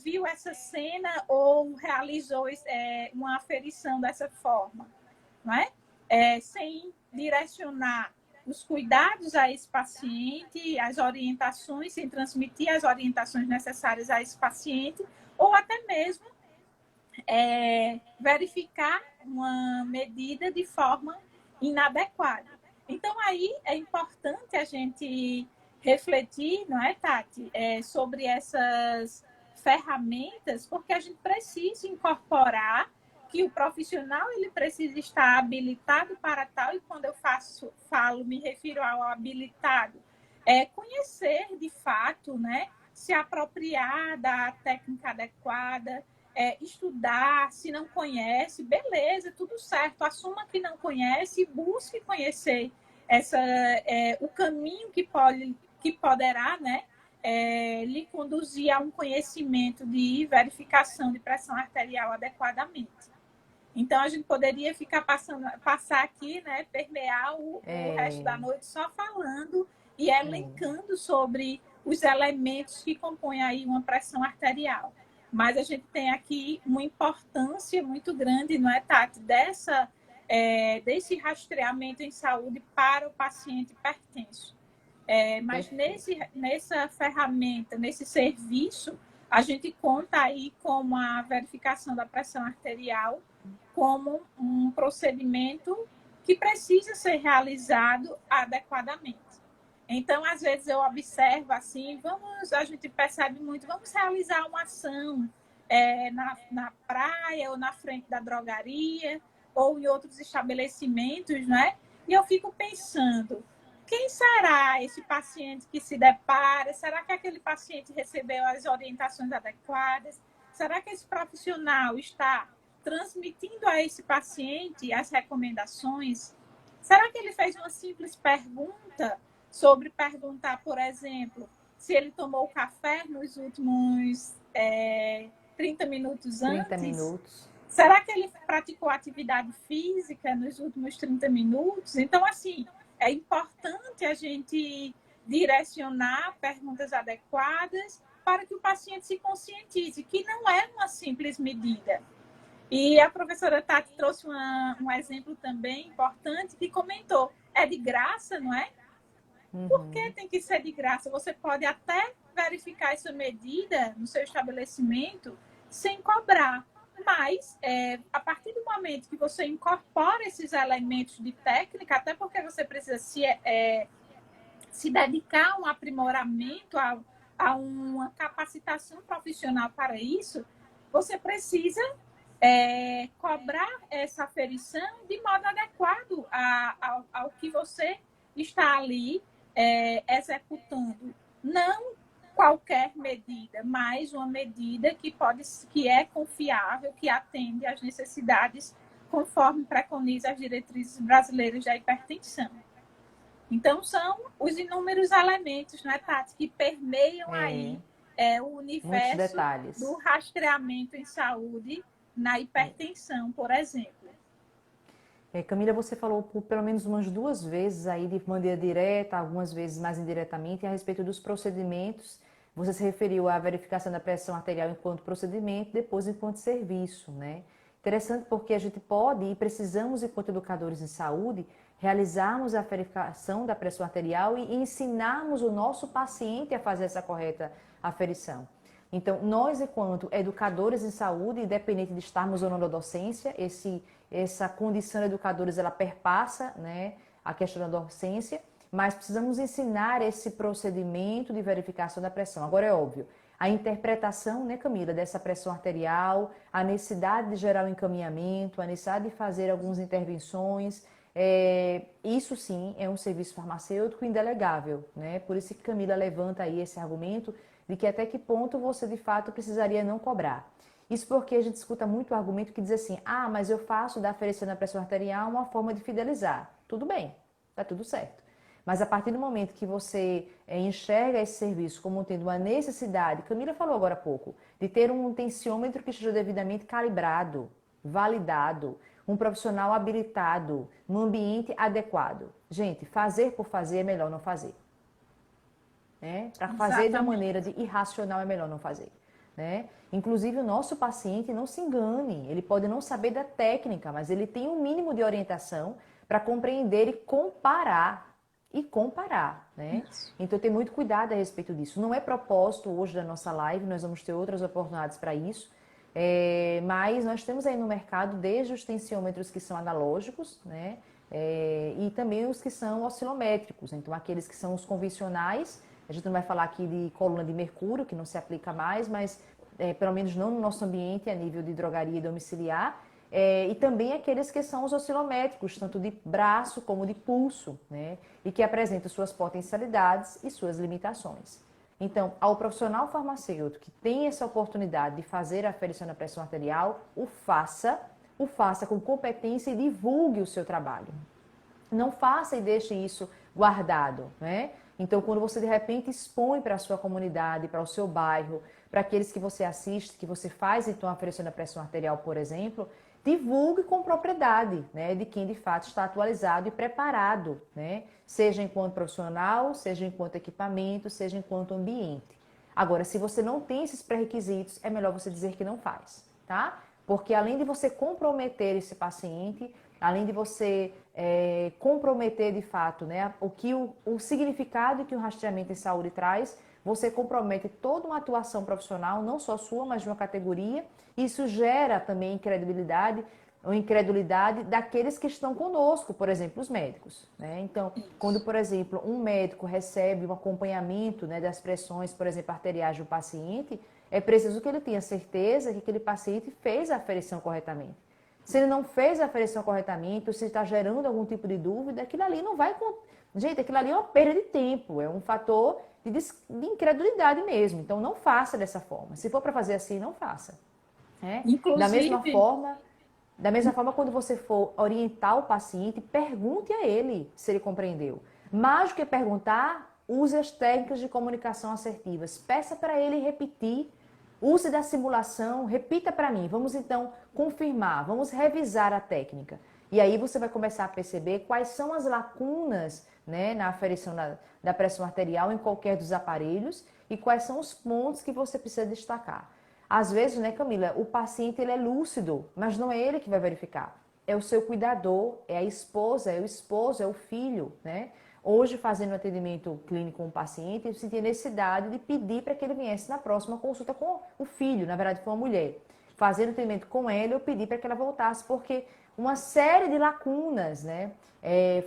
viu essa cena ou realizou uma aferição dessa forma, não é? Sem direcionar os cuidados a esse paciente, as orientações, sem transmitir as orientações necessárias a esse paciente, ou até mesmo verificar uma medida de forma inadequada. Então, aí é importante a gente refletir, não é, Tati, sobre essas ferramentas, porque a gente precisa incorporar que o profissional ele precisa estar habilitado para tal, e quando eu falo, me refiro ao habilitado, conhecer de fato, né, se apropriar da técnica adequada, estudar, se não conhece, beleza, tudo certo, assuma que não conhece e busque conhecer o caminho que poderá, né, lhe conduzir a um conhecimento de verificação de pressão arterial adequadamente. Então, a gente poderia passar aqui, né, permear o resto da noite só falando e elencando sobre os elementos que compõem aí uma pressão arterial. Mas a gente tem aqui uma importância muito grande, não é, Tati, desse rastreamento em saúde para o paciente hipertenso. Mas nessa ferramenta, nesse serviço, a gente conta aí com a verificação da pressão arterial como um procedimento que precisa ser realizado adequadamente. Então, às vezes eu observo assim, a gente percebe muito, vamos realizar uma ação na praia ou na frente da drogaria ou em outros estabelecimentos, né? E eu fico pensando, quem será esse paciente que se depara? Será que aquele paciente recebeu as orientações adequadas? Será que esse profissional está transmitindo a esse paciente as recomendações? Será que ele fez uma simples pergunta sobre perguntar, por exemplo, se ele tomou café nos últimos 30 minutos antes? 30 minutos. Será que ele praticou atividade física nos últimos 30 minutos? Então, assim, é importante a gente direcionar perguntas adequadas para que o paciente se conscientize que não é uma simples medida. E a professora Tati trouxe um exemplo também importante que comentou, é de graça, não é? Por que tem que ser de graça? Você pode até verificar essa medida no seu estabelecimento sem cobrar. Mas, a partir do momento que você incorpora esses elementos de técnica, até porque você precisa se dedicar a um aprimoramento, a uma capacitação profissional para isso, você precisa cobrar essa aferição de modo adequado ao que você está ali executando. Não qualquer medida, mas uma medida que é confiável, que atende às necessidades conforme preconiza as diretrizes brasileiras da hipertensão. Então, são os inúmeros elementos, né, Tati, que permeiam aí o universo do rastreamento em saúde na hipertensão, por exemplo. Camila, você falou por pelo menos umas 2 vezes aí de maneira direta, algumas vezes mais indiretamente, a respeito dos procedimentos. Você se referiu à verificação da pressão arterial enquanto procedimento, depois enquanto serviço, né? Interessante porque a gente pode e precisamos, enquanto educadores em saúde, realizarmos a verificação da pressão arterial e ensinarmos o nosso paciente a fazer essa correta aferição. Então, nós, enquanto educadores em saúde, independente de estarmos ou não na docência, essa condição de educadores, ela perpassa, né, a questão da docência, mas precisamos ensinar esse procedimento de verificação da pressão. Agora, é óbvio, a interpretação, né, Camila, dessa pressão arterial, a necessidade de gerar um encaminhamento, a necessidade de fazer algumas intervenções, isso sim é um serviço farmacêutico indelegável, né? Por isso que Camila levanta aí esse argumento de que até que ponto você de fato precisaria não cobrar. Isso porque a gente escuta muito o argumento que diz assim, mas eu faço da aferição da pressão arterial uma forma de fidelizar. Tudo bem, tá tudo certo. Mas a partir do momento que você enxerga esse serviço como tendo uma necessidade, Camila falou agora há pouco, de ter um tensiômetro que esteja devidamente calibrado, validado, um profissional habilitado, num ambiente adequado. Gente, fazer por fazer é melhor não fazer. Para fazer de uma maneira irracional é melhor não fazer. Né? Inclusive o nosso paciente, não se engane, ele pode não saber da técnica, mas ele tem um mínimo de orientação para compreender e comparar. Né? Então tem muito cuidado a respeito disso. Não é propósito hoje da nossa live, nós vamos ter outras oportunidades para isso, mas nós temos aí no mercado desde os tensiômetros que são analógicos, né? E também os que são oscilométricos, então aqueles que são os convencionais. A gente não vai falar aqui de coluna de mercúrio, que não se aplica mais, mas pelo menos não no nosso ambiente, a nível de drogaria e domiciliar. E também aqueles que são os oscilométricos, tanto de braço como de pulso, né? E que apresentam suas potencialidades e suas limitações. Então, ao profissional farmacêutico que tem essa oportunidade de fazer a aferição da pressão arterial, o faça com competência e divulgue o seu trabalho. Não faça e deixe isso guardado, né? Então, quando você de repente expõe para a sua comunidade, para o seu bairro, para aqueles que você assiste, que você faz então a aferição da pressão arterial, por exemplo, divulgue com propriedade, né, de quem de fato está atualizado e preparado, né? Seja enquanto profissional, seja enquanto equipamento, seja enquanto ambiente. Agora, se você não tem esses pré-requisitos, é melhor você dizer que não faz, tá? Porque além de você comprometer esse paciente, além de você comprometer de fato, né, o significado que o rastreamento em saúde traz, você compromete toda uma atuação profissional, não só sua, mas de uma categoria. Isso gera também incredulidade daqueles que estão conosco, por exemplo, os médicos, né? Então, quando, por exemplo, um médico recebe um acompanhamento, né, das pressões, por exemplo, arteriais do paciente, é preciso que ele tenha certeza que aquele paciente fez a aferição corretamente. Se ele não fez a aferição corretamente, ou se está gerando algum tipo de dúvida, aquilo ali não vai... Gente, aquilo ali é uma perda de tempo, é um fator de incredulidade mesmo. Então, não faça dessa forma. Se for para fazer assim, não faça. Inclusive... Da mesma forma, quando você for orientar o paciente, pergunte a ele se ele compreendeu. Mais do que perguntar, use as técnicas de comunicação assertivas. Peça para ele repetir. Use da simulação, repita para mim. Vamos então confirmar, vamos revisar a técnica. E aí você vai começar a perceber quais são as lacunas, né, na aferição da pressão arterial em qualquer dos aparelhos e quais são os pontos que você precisa destacar. Às vezes, né, Camila, o paciente ele é lúcido, mas não é ele que vai verificar. É o seu cuidador, é a esposa, é o esposo, é o filho, né? Hoje, fazendo um atendimento clínico com o paciente, eu senti a necessidade de pedir para que ele viesse na próxima consulta com o filho, na verdade foi uma mulher. Fazendo atendimento com ela, eu pedi para que ela voltasse, porque uma série de lacunas, né?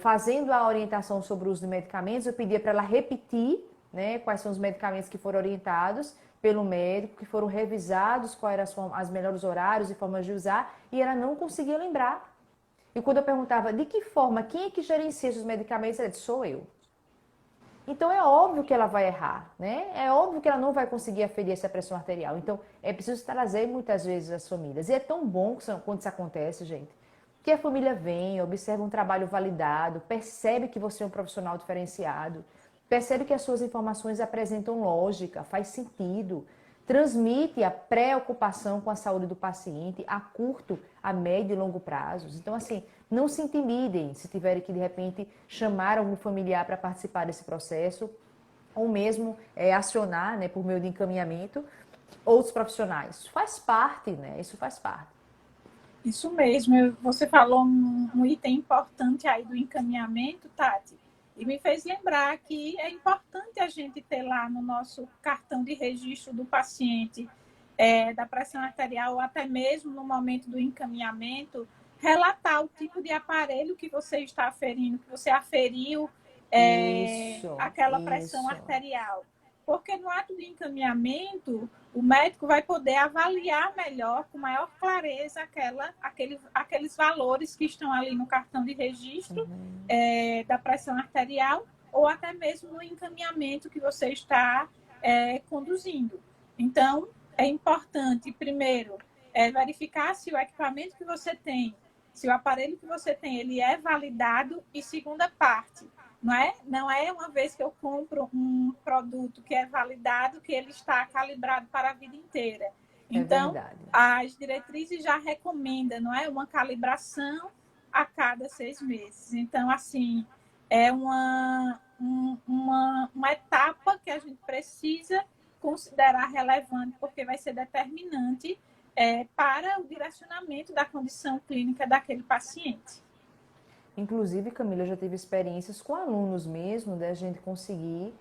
Fazendo a orientação sobre o uso de medicamentos, eu pedia para ela repetir, né, quais são os medicamentos que foram orientados pelo médico, que foram revisados, quais eram as melhores horários e formas de usar, e ela não conseguia lembrar. E quando eu perguntava de que forma, quem é que gerencia esses medicamentos, ela disse, sou eu. Então é óbvio que ela vai errar, né? É óbvio que ela não vai conseguir aferir essa pressão arterial. Então é preciso trazer muitas vezes as famílias. E é tão bom quando isso acontece, gente, que a família vem, observa um trabalho validado, percebe que você é um profissional diferenciado, percebe que as suas informações apresentam lógica, faz sentido, transmite a preocupação com a saúde do paciente a curto, a médio e longo prazos. Então, assim, não se intimidem se tiverem que, de repente, chamar algum familiar para participar desse processo, ou mesmo acionar, né, por meio de encaminhamento, outros profissionais. Faz parte, né? Isso faz parte. Isso mesmo. Você falou um item importante aí do encaminhamento, Tati, e me fez lembrar que é importante a gente ter lá no nosso cartão de registro do paciente da pressão arterial, ou até mesmo no momento do encaminhamento, relatar o tipo de aparelho que você está aferindo, que você aferiu aquela pressão arterial. Porque no ato de encaminhamento, o médico vai poder avaliar melhor, com maior clareza, aqueles valores que estão ali no cartão de registro da pressão arterial, ou até mesmo no encaminhamento que você está conduzindo. Então, é importante, primeiro, verificar se o equipamento que você tem, se o aparelho que você tem, ele é validado, e segunda parte, não é uma vez que eu compro um produto que é validado, que ele está calibrado para a vida inteira. Então, as diretrizes já recomendam, não é, uma calibração a cada 6 meses. Então, assim, é uma etapa que a gente precisa considerar relevante, porque vai ser determinante para o direcionamento da condição clínica daquele paciente. Inclusive, Camila, eu já tive experiências com alunos mesmo, da gente conseguir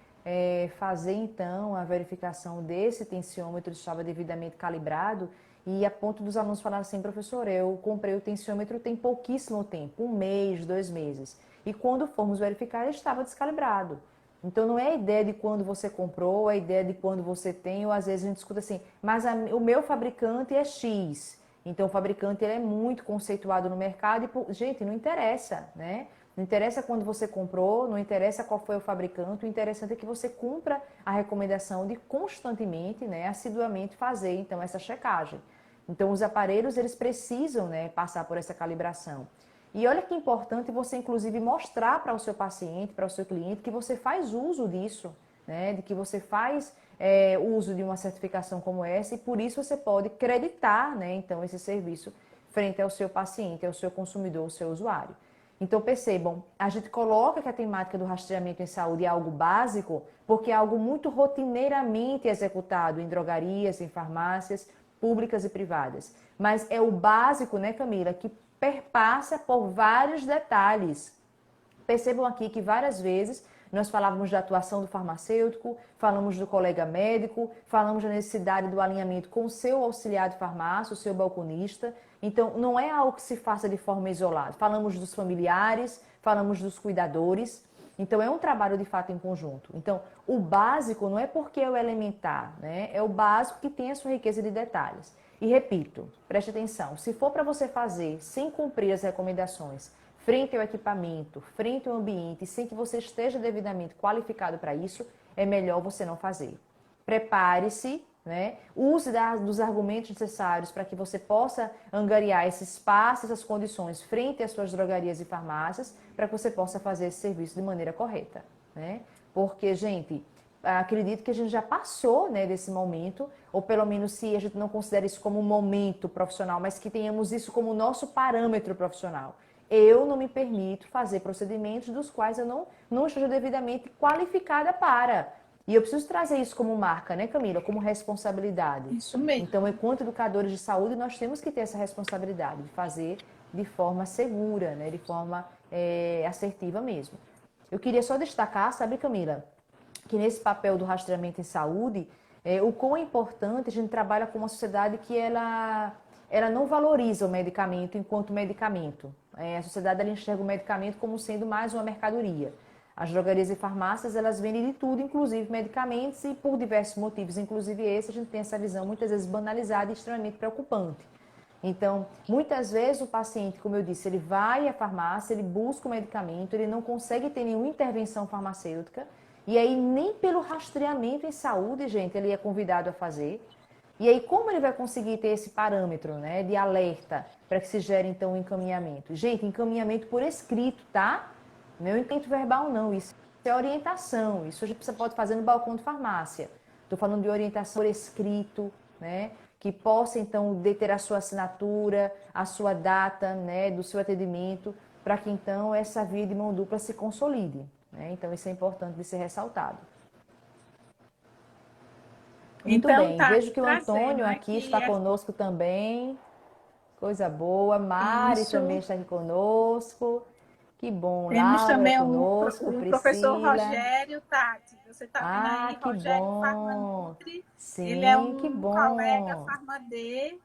fazer então a verificação desse tensiômetro, estava devidamente calibrado, e a ponto dos alunos falarem assim, professor, eu comprei o tensiômetro tem pouquíssimo tempo, 1 mês, 2 meses, e quando formos verificar ele estava descalibrado. Então não é a ideia de quando você comprou, é a ideia de quando você tem, ou às vezes a gente escuta assim, mas o meu fabricante é X, Então, o fabricante ele é muito conceituado no mercado e, gente, não interessa, né? Não interessa quando você comprou, não interessa qual foi o fabricante, o interessante é que você cumpra a recomendação de constantemente, né, assiduamente fazer, então, essa checagem. Então, os aparelhos, eles precisam, né, passar por essa calibração. E olha que importante você, inclusive, mostrar para o seu paciente, para o seu cliente, que você faz uso disso, né, de que você faz uso de uma certificação como essa e por isso você pode creditar, né, então, esse serviço frente ao seu paciente, ao seu consumidor, ao seu usuário. Então, percebam, a gente coloca que a temática do rastreamento em saúde é algo básico, porque é algo muito rotineiramente executado em drogarias, em farmácias públicas e privadas. Mas é o básico, né, Camila, que perpassa por vários detalhes. Percebam aqui que várias vezes nós falávamos da atuação do farmacêutico, falamos do colega médico, falamos da necessidade do alinhamento com o seu auxiliar de farmácia, o seu balconista. Então, não é algo que se faça de forma isolada. Falamos dos familiares, falamos dos cuidadores. Então, é um trabalho de fato em conjunto. Então, o básico não é porque é o elementar, né? É o básico que tem a sua riqueza de detalhes. E repito, preste atenção, se for para você fazer sem cumprir as recomendações, frente ao equipamento, frente ao ambiente, sem que você esteja devidamente qualificado para isso, é melhor você não fazer. Prepare-se, né? Use dos argumentos necessários para que você possa angariar esse espaço, essas condições frente às suas drogarias e farmácias, para que você possa fazer esse serviço de maneira correta, né? Porque, gente, acredito que a gente já passou, né, desse momento, ou pelo menos se a gente não considera isso como um momento profissional, mas que tenhamos isso como nosso parâmetro profissional. Eu não me permito fazer procedimentos dos quais eu não esteja devidamente qualificada para. E eu preciso trazer isso como marca, né, Camila? Como responsabilidade. Isso mesmo. Então, enquanto educadores de saúde, nós temos que ter essa responsabilidade de fazer de forma segura, né, de forma assertiva mesmo. Eu queria só destacar, sabe, Camila, que nesse papel do rastreamento em saúde, o quão é importante a gente trabalha com uma sociedade que ela não valoriza o medicamento enquanto medicamento. A sociedade ela enxerga o medicamento como sendo mais uma mercadoria. As drogarias e farmácias, elas vendem de tudo, inclusive medicamentos, e por diversos motivos, inclusive esse, a gente tem essa visão muitas vezes banalizada e extremamente preocupante. Então, muitas vezes o paciente, como eu disse, ele vai à farmácia, ele busca o medicamento, ele não consegue ter nenhuma intervenção farmacêutica, e aí nem pelo rastreamento em saúde, gente, ele é convidado a fazer. E aí, como ele vai conseguir ter esse parâmetro, né, de alerta para que se gere, então, o encaminhamento? Gente, encaminhamento por escrito, tá? Não é encaminhamento verbal, não. Isso é orientação. Isso a gente pode fazer no balcão de farmácia. Estou falando de orientação por escrito, né, que possa, então, deter a sua assinatura, a sua data, né, do seu atendimento, para que, então, essa via de mão dupla se consolide, né? Então, isso é importante de ser ressaltado. Muito Então, bem, tá vejo que o trazendo Antônio aqui está conosco também. Coisa boa. Mari também isso. está aqui conosco. Que bom. Temos Laura também conosco, o professor Priscila. Rogério Tati. Você está vendo Ah, aí, que Rogério bom. Farmanutri. Ele é Sim, que um colega bom. Farmadê. É um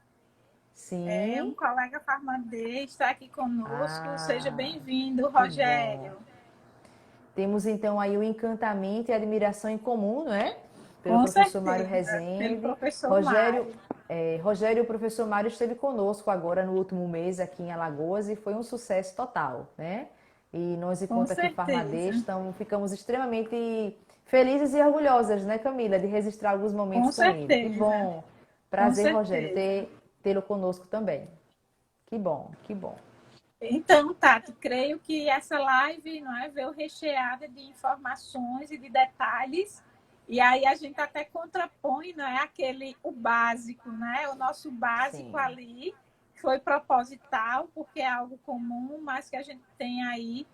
Sim. colega Farmadê, está aqui conosco. Seja Ah, bem-vindo, que bom. Rogério. Temos então aí o encantamento e a admiração em comum, não é? Pelo Com professor Mário certeza, pelo Rezende. professor Rogério, Mário. Rogério, o professor Mário esteve conosco agora no último mês aqui em Alagoas e foi um sucesso total, né? E nós, Com enquanto aqui certeza, farmadês, ficamos extremamente felizes e orgulhosas, né, Camila, de registrar alguns momentos com com ele. Que certeza, bom. com Prazer, Rogério, certeza. tê-lo conosco também. Que bom, que bom. Então, Tati, creio que essa live, não é, veio recheada de informações e de detalhes, e aí a gente até contrapõe, não é, o básico, né? O nosso básico Sim, ali foi proposital, porque é algo comum, mas que a gente tem aí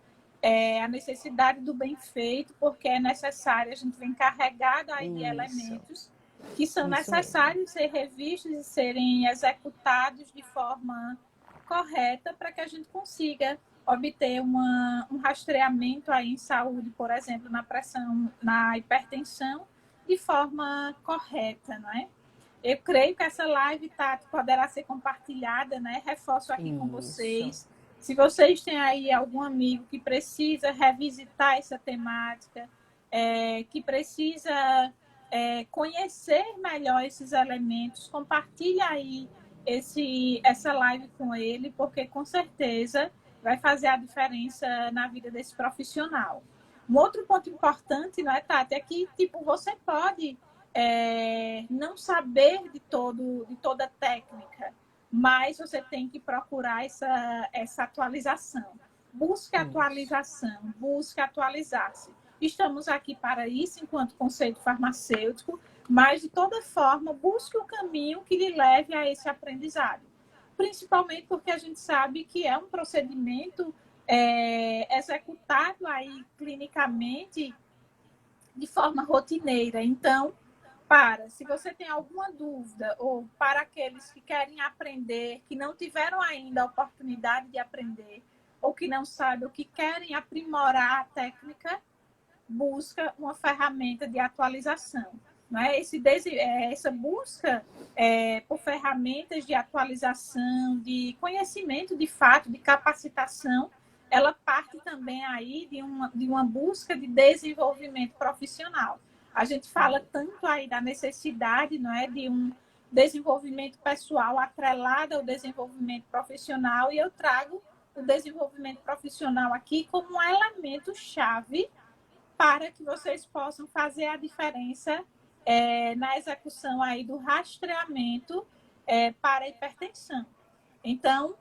a necessidade do bem feito, porque é necessário, a gente vem carregado aí de isso, elementos que são isso mesmo. necessários ser revistos e serem executados de forma correta para que a gente consiga obter um rastreamento aí em saúde, por exemplo, na pressão, na hipertensão, de forma correta, não é? Eu creio que essa live, Tati, poderá ser compartilhada, né? Reforço aqui com Isso. vocês. Se vocês têm aí algum amigo que precisa revisitar essa temática, que precisa conhecer melhor esses elementos, compartilhe aí essa live com ele, porque com certeza vai fazer a diferença na vida desse profissional. Um outro ponto importante, não é, Tati, é que tipo, você pode não saber de toda a técnica, mas você tem que procurar essa atualização. Busque Isso. atualização, busque atualizar-se. Estamos aqui para isso, enquanto conceito farmacêutico, mas de toda forma, busque o caminho que lhe leve a esse aprendizado. Principalmente porque a gente sabe que é um procedimento executado aí clinicamente de forma rotineira. Então, se você tem alguma dúvida, ou para aqueles que querem aprender, que não tiveram ainda a oportunidade de aprender, ou que não sabem, ou que querem aprimorar a técnica, busca uma ferramenta de atualização. Né? Essa busca por ferramentas de atualização, de conhecimento de fato, de capacitação, ela parte também aí de uma busca de desenvolvimento profissional. A gente fala tanto aí da necessidade, não é, de um desenvolvimento pessoal atrelado ao desenvolvimento profissional, e eu trago o desenvolvimento profissional aqui como um elemento chave para que vocês possam fazer a diferença na execução aí do rastreamento para a hipertensão. Então,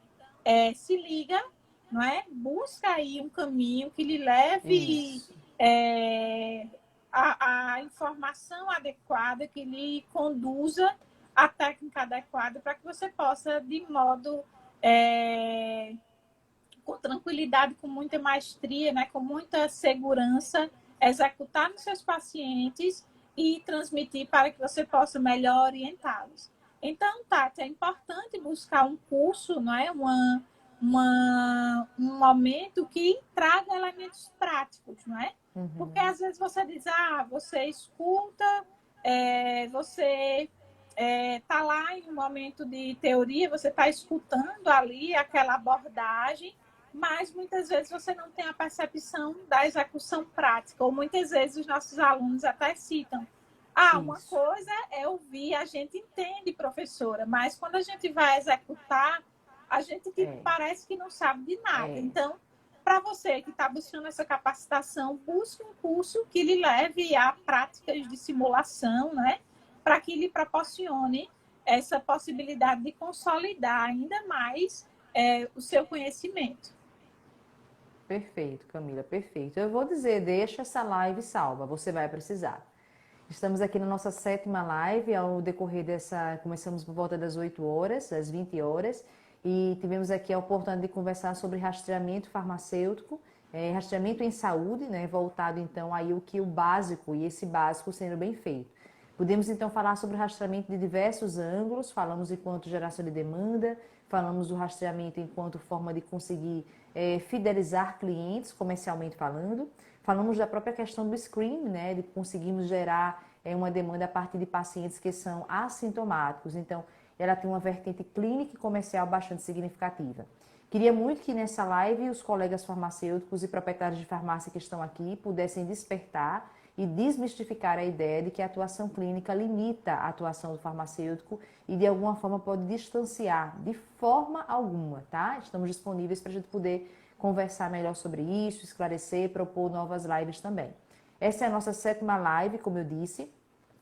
se liga, não é? Busca aí um caminho que lhe leve a informação adequada, que lhe conduza à técnica adequada, para que você possa, de modo com tranquilidade, com muita maestria, né, com muita segurança, executar nos seus pacientes e transmitir para que você possa melhor orientá-los. Então, Tati, é importante buscar um curso, não é? Um momento que traga elementos práticos, não é? Porque às vezes você diz, você escuta, você está lá em um momento de teoria, você está escutando ali aquela abordagem, mas muitas vezes você não tem a percepção da execução prática, ou muitas vezes os nossos alunos até citam, uma coisa é ouvir, a gente entende, professora, mas quando a gente vai executar, a gente parece que não sabe de nada. Então, para você que está buscando essa capacitação, busque um curso que lhe leve a práticas de simulação, né? Para que lhe proporcione essa possibilidade de consolidar ainda mais o seu conhecimento. Perfeito, Camila, perfeito. Eu vou dizer, deixa essa live salva, você vai precisar. Estamos aqui na nossa 7ª live, ao decorrer começamos por volta das 8 horas, das 20 horas, e tivemos aqui a oportunidade de conversar sobre rastreamento farmacêutico, rastreamento em saúde, né, voltado então aí o básico, e esse básico sendo bem feito. Podemos então falar sobre o rastreamento de diversos ângulos, falamos enquanto geração de demanda, falamos do rastreamento enquanto forma de conseguir fidelizar clientes, comercialmente falando. Falamos da própria questão do screening, né, de conseguirmos gerar uma demanda a partir de pacientes que são assintomáticos. Então, ela tem uma vertente clínica e comercial bastante significativa. Queria muito que nessa live os colegas farmacêuticos e proprietários de farmácia que estão aqui pudessem despertar e desmistificar a ideia de que a atuação clínica limita a atuação do farmacêutico e de alguma forma pode distanciar, de forma alguma, tá? Estamos disponíveis para a gente poder conversar melhor sobre isso, esclarecer, propor novas lives também. Essa é a nossa 7ª live, como eu disse,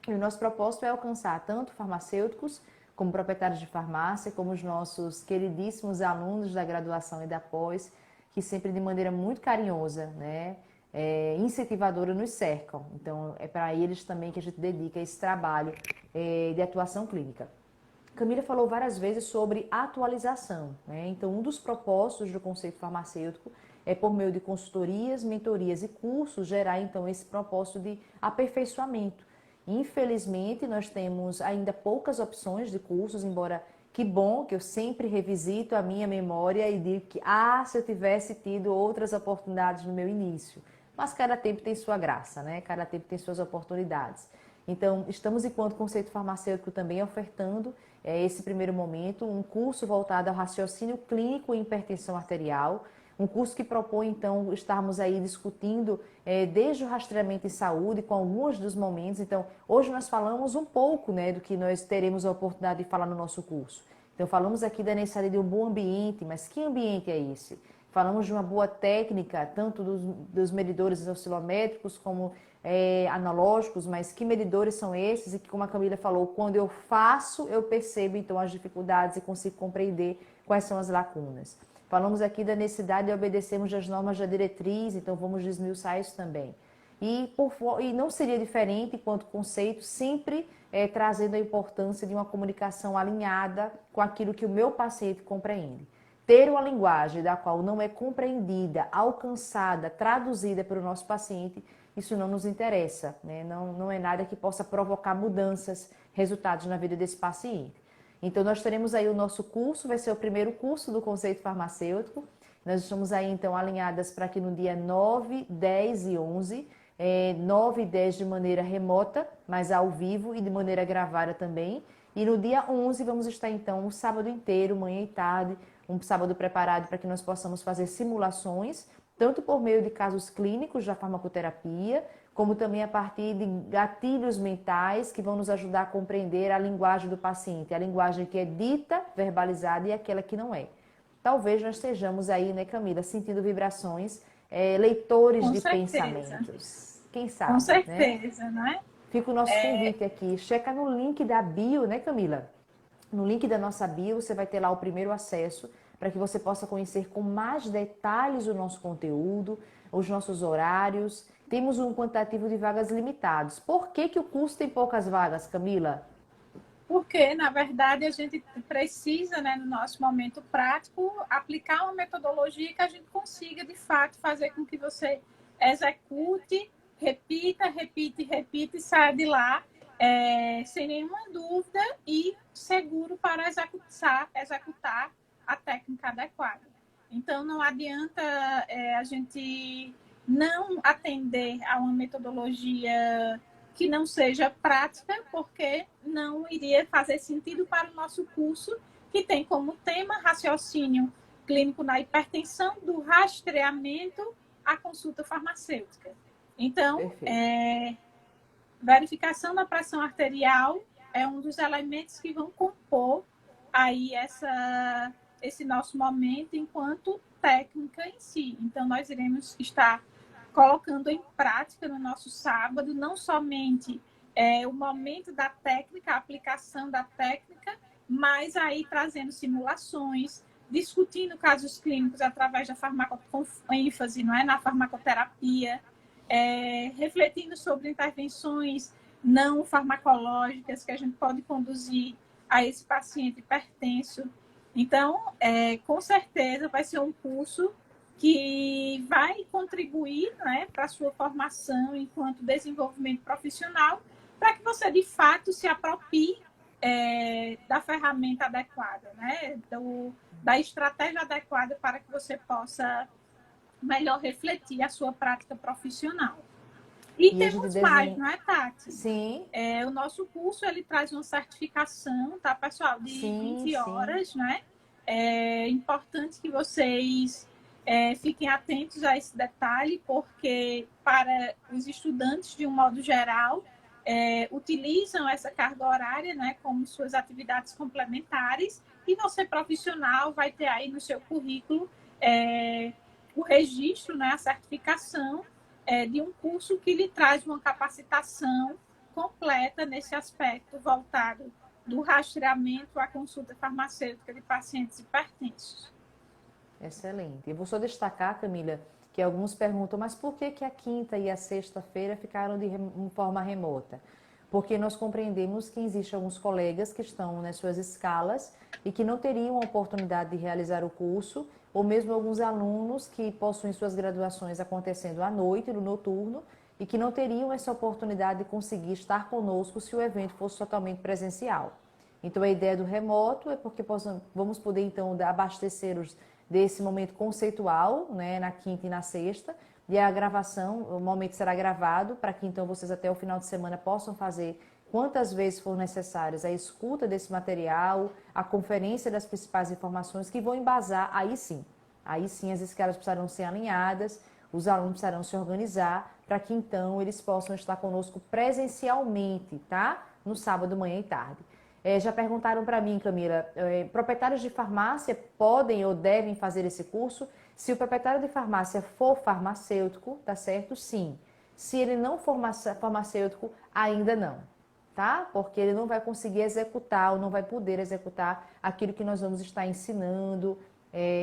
e o nosso propósito é alcançar tanto farmacêuticos como proprietários de farmácia, como os nossos queridíssimos alunos da graduação e da pós, que sempre de maneira muito carinhosa, né, incentivadora nos cercam. Então, é para eles também que a gente dedica esse trabalho de atuação clínica. Camila falou várias vezes sobre atualização, né? Então, um dos propósitos do conceito farmacêutico é, por meio de consultorias, mentorias e cursos, gerar então esse propósito de aperfeiçoamento. Infelizmente, nós temos ainda poucas opções de cursos, embora que bom que eu sempre revisito a minha memória e digo que, se eu tivesse tido outras oportunidades no meu início. Mas cada tempo tem sua graça, né? Cada tempo tem suas oportunidades. Então, estamos, enquanto conceito farmacêutico, também ofertando esse primeiro momento um curso voltado ao raciocínio clínico em hipertensão arterial, um curso que propõe, então, estarmos aí discutindo desde o rastreamento em saúde, com alguns dos momentos. Então, hoje nós falamos um pouco, né, do que nós teremos a oportunidade de falar no nosso curso, Então, falamos aqui da necessidade de um bom ambiente, mas que ambiente é esse? Falamos de uma boa técnica, tanto dos medidores oscilométricos como analógicos, mas que medidores são esses? E que, como a Camila falou, quando eu faço, eu percebo então as dificuldades e consigo compreender quais são as lacunas. Falamos aqui da necessidade de obedecermos as normas da diretriz, então vamos desmiuçar isso também. E não seria diferente quanto conceito, sempre trazendo a importância de uma comunicação alinhada com aquilo que o meu paciente compreende. Ter uma linguagem da qual não é compreendida, alcançada, traduzida pelo nosso paciente, isso não nos interessa, né? Não é nada que possa provocar mudanças, resultados na vida desse paciente. Então, nós teremos aí o nosso curso, vai ser o primeiro curso do conceito farmacêutico. Nós estamos aí, então, alinhadas para que no dia 9, 10 e 11, 9 e 10 de maneira remota, mas ao vivo e de maneira gravada também. E no dia 11 vamos estar, então, um sábado inteiro, manhã e tarde, um sábado preparado para que nós possamos fazer simulações, tanto por meio de casos clínicos da farmacoterapia, como também a partir de gatilhos mentais que vão nos ajudar a compreender a linguagem do paciente, a linguagem que é dita, verbalizada e aquela que não é. Talvez nós estejamos aí, né, Camila, sentindo vibrações, leitores Com de certeza. pensamentos. Quem sabe, Com certeza, né? Fica o nosso convite aqui. Checa no link da bio, né, Camila? No link da nossa bio, você vai ter lá o primeiro acesso para que você possa conhecer com mais detalhes o nosso conteúdo, os nossos horários. Temos um quantitativo de vagas limitados. Por que o curso tem poucas vagas, Camila? Porque, na verdade, a gente precisa, né, no nosso momento prático, aplicar uma metodologia que a gente consiga, de fato, fazer com que você execute, repita e saia de lá sem nenhuma dúvida e seguro para executar a técnica adequada. Então, não adianta a gente não atender a uma metodologia que não seja prática, porque não iria fazer sentido para o nosso curso, que tem como tema raciocínio clínico na hipertensão, do rastreamento à consulta farmacêutica. Então, verificação da pressão arterial é um dos elementos que vão compor aí esse nosso momento enquanto técnica em si. Então, nós iremos estar colocando em prática no nosso sábado, não somente o momento da técnica, a aplicação da técnica, mas aí trazendo simulações, discutindo casos clínicos através da com ênfase, não é, na farmacoterapia, refletindo sobre intervenções não farmacológicas que a gente pode conduzir a esse paciente hipertenso. Então, com certeza vai ser um curso que vai contribuir, né, para a sua formação enquanto desenvolvimento profissional, para que você, de fato, se aproprie da ferramenta adequada, né, da estratégia adequada para que você possa melhor refletir a sua prática profissional. E temos mais, não é, Tati? Sim. O nosso curso, ele traz uma certificação, tá, pessoal? De 20 horas, né? É importante que vocês fiquem atentos a esse detalhe, porque para os estudantes, de um modo geral, utilizam essa carga horária, né, como suas atividades complementares, e você, profissional, vai ter aí no seu currículo o registro, né, a certificação de um curso que lhe traz uma capacitação completa nesse aspecto voltado do rastreamento à consulta farmacêutica de pacientes hipertensos. Excelente. Eu vou só destacar, Camila, que alguns perguntam, mas por que a quinta e a sexta-feira ficaram de forma remota? Porque nós compreendemos que existem alguns colegas que estão nas suas escalas e que não teriam a oportunidade de realizar o curso, ou mesmo alguns alunos que possuem suas graduações acontecendo à noite, no noturno, e que não teriam essa oportunidade de conseguir estar conosco se o evento fosse totalmente presencial. Então, a ideia do remoto é porque vamos poder, então, abastecer-os desse momento conceitual, né, na quinta e na sexta, e a gravação, o momento será gravado, para que, então, vocês até o final de semana possam fazer quantas vezes for necessárias a escuta desse material, a conferência das principais informações que vão embasar, aí sim as escalas precisarão ser alinhadas, os alunos precisarão se organizar para que então eles possam estar conosco presencialmente, tá? No sábado, manhã e tarde. Já perguntaram para mim, Camila, proprietários de farmácia podem ou devem fazer esse curso? Se o proprietário de farmácia for farmacêutico, tá certo? Sim. Se ele não for farmacêutico, ainda não, tá? Porque ele não vai conseguir executar ou não vai poder executar aquilo que nós vamos estar ensinando,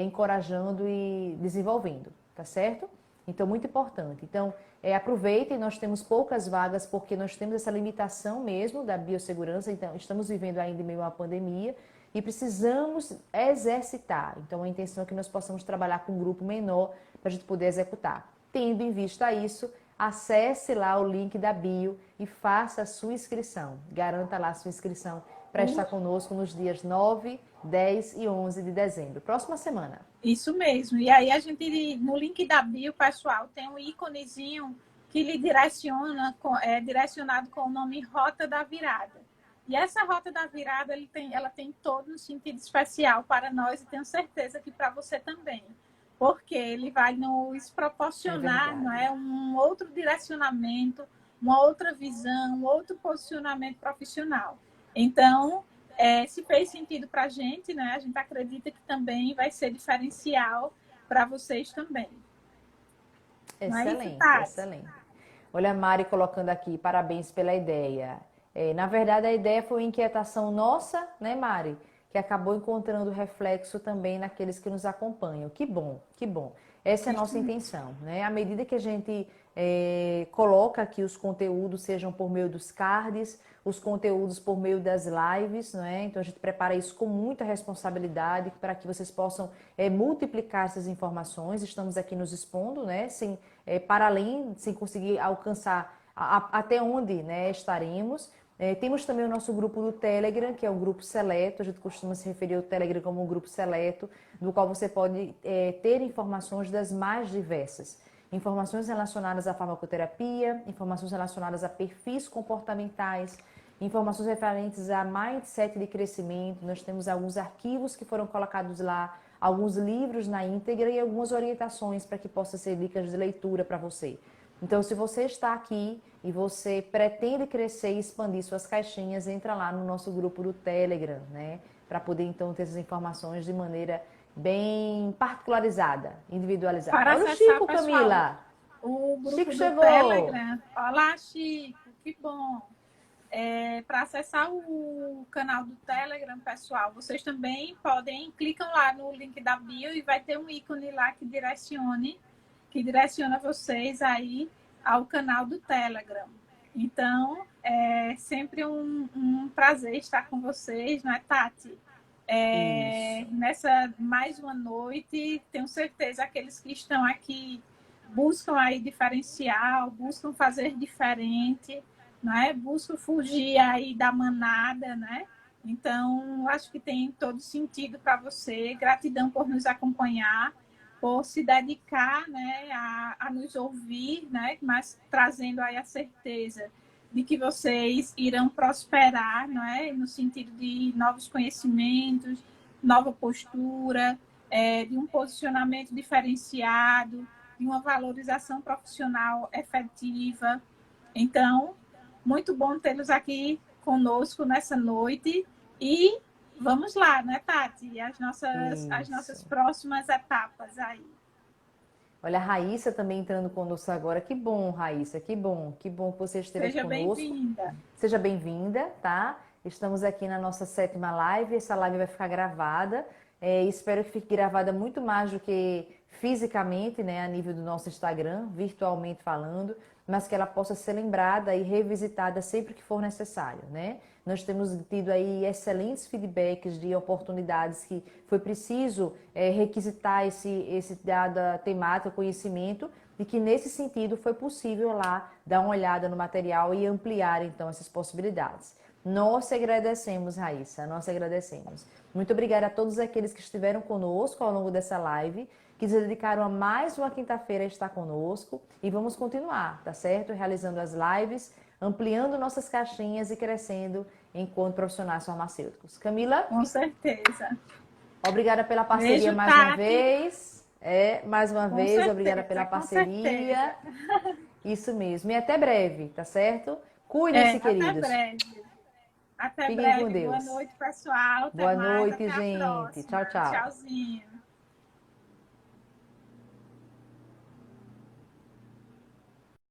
encorajando e desenvolvendo, tá certo? Então, muito importante. Então, aproveitem, nós temos poucas vagas porque nós temos essa limitação mesmo da biossegurança, então estamos vivendo ainda em meio a uma pandemia e precisamos exercitar. Então, a intenção é que nós possamos trabalhar com um grupo menor para a gente poder executar. Tendo em vista isso, acesse lá o link da bio e faça a sua inscrição. Garanta lá a sua inscrição para estar conosco nos dias 9, 10 e 11 de dezembro. Próxima semana. Isso mesmo. E aí a gente, no link da bio, pessoal, tem um íconezinho que lhe direciona, direcionado com o nome Rota da Virada. E essa Rota da Virada, ela tem todo um sentido especial para nós e tenho certeza que para você também. Porque ele vai nos proporcionar, não é, um outro direcionamento, uma outra visão, um outro posicionamento profissional. Então, se fez sentido para a gente, né? A gente acredita que também vai ser diferencial para vocês também. Excelente, excelente. Olha a Mari colocando aqui, parabéns pela ideia. Na verdade, a ideia foi uma inquietação nossa, né, Mari? Que acabou encontrando reflexo também naqueles que nos acompanham. Que bom, que bom. Essa é a nossa intenção, né? À medida que a gente coloca aqui os conteúdos, sejam por meio dos cards, os conteúdos por meio das lives, né? Então a gente prepara isso com muita responsabilidade para que vocês possam multiplicar essas informações. Estamos aqui nos expondo, né? Para além, sem conseguir alcançar até onde, né, estaremos. Temos também o nosso grupo do Telegram, que é um grupo seleto. A gente costuma se referir ao Telegram como um grupo seleto, no qual você pode ter informações das mais diversas. Informações relacionadas à farmacoterapia, informações relacionadas a perfis comportamentais, informações referentes a mindset de crescimento. Nós temos alguns arquivos que foram colocados lá, alguns livros na íntegra e algumas orientações para que possa ser dicas de leitura para você. Então, se você está aqui e você pretende crescer e expandir suas caixinhas, entra lá no nosso grupo do Telegram, né? Para poder, então, ter essas informações de maneira bem particularizada, individualizada. Para olha o acessar, Chico, pessoal, Camila! o grupo Chico do chegou! Telegram. Olá, Chico, que bom! Para acessar o canal do Telegram, pessoal, vocês também clicam lá no link da bio e vai ter um ícone lá que direciona vocês aí ao canal do Telegram. Então, é sempre um prazer estar com vocês, não é, Tati? Nessa mais uma noite, tenho certeza aqueles que estão aqui buscam aí diferencial, buscam fazer diferente, né? Buscam fugir aí da manada, né? Então, acho que tem todo sentido para você. Gratidão por nos acompanhar, por se dedicar, né, a nos ouvir, né? Mas trazendo aí a certeza de que vocês irão prosperar, não é? No sentido de novos conhecimentos, nova postura, de um posicionamento diferenciado, de uma valorização profissional efetiva. Então, muito bom tê-los aqui conosco nessa noite e vamos lá, né, Tati? As nossas próximas etapas aí. Olha, a Raíssa também entrando conosco agora. Que bom, Raíssa, que bom que você esteve aqui conosco. Seja bem-vinda. Seja bem-vinda, tá? Estamos aqui na nossa 7ª live. Essa live vai ficar gravada. Espero que fique gravada muito mais do que fisicamente, né, a nível do nosso Instagram, virtualmente falando, mas que ela possa ser lembrada e revisitada sempre que for necessário, né? Nós temos tido aí excelentes feedbacks de oportunidades que foi preciso requisitar esse dada temática, conhecimento, e que nesse sentido foi possível lá dar uma olhada no material e ampliar então essas possibilidades. Nós agradecemos, Raíssa, nós agradecemos. Muito obrigada a todos aqueles que estiveram conosco ao longo dessa live, que se dedicaram a mais uma quinta-feira a estar conosco e vamos continuar, tá certo? Realizando as lives, ampliando nossas caixinhas e crescendo enquanto profissionais farmacêuticos. Camila? Com certeza. Obrigada pela parceria. Beijo, mais Tati. uma vez. Mais uma Com vez, certeza, obrigada pela com parceria. Isso mesmo. E até breve, tá certo? Cuidem-se, queridos. Até breve. Até Fiquem com breve. Boa Deus. noite, pessoal. Até Boa mais. noite, Até a gente. próxima. Tchau, tchau. Tchauzinho.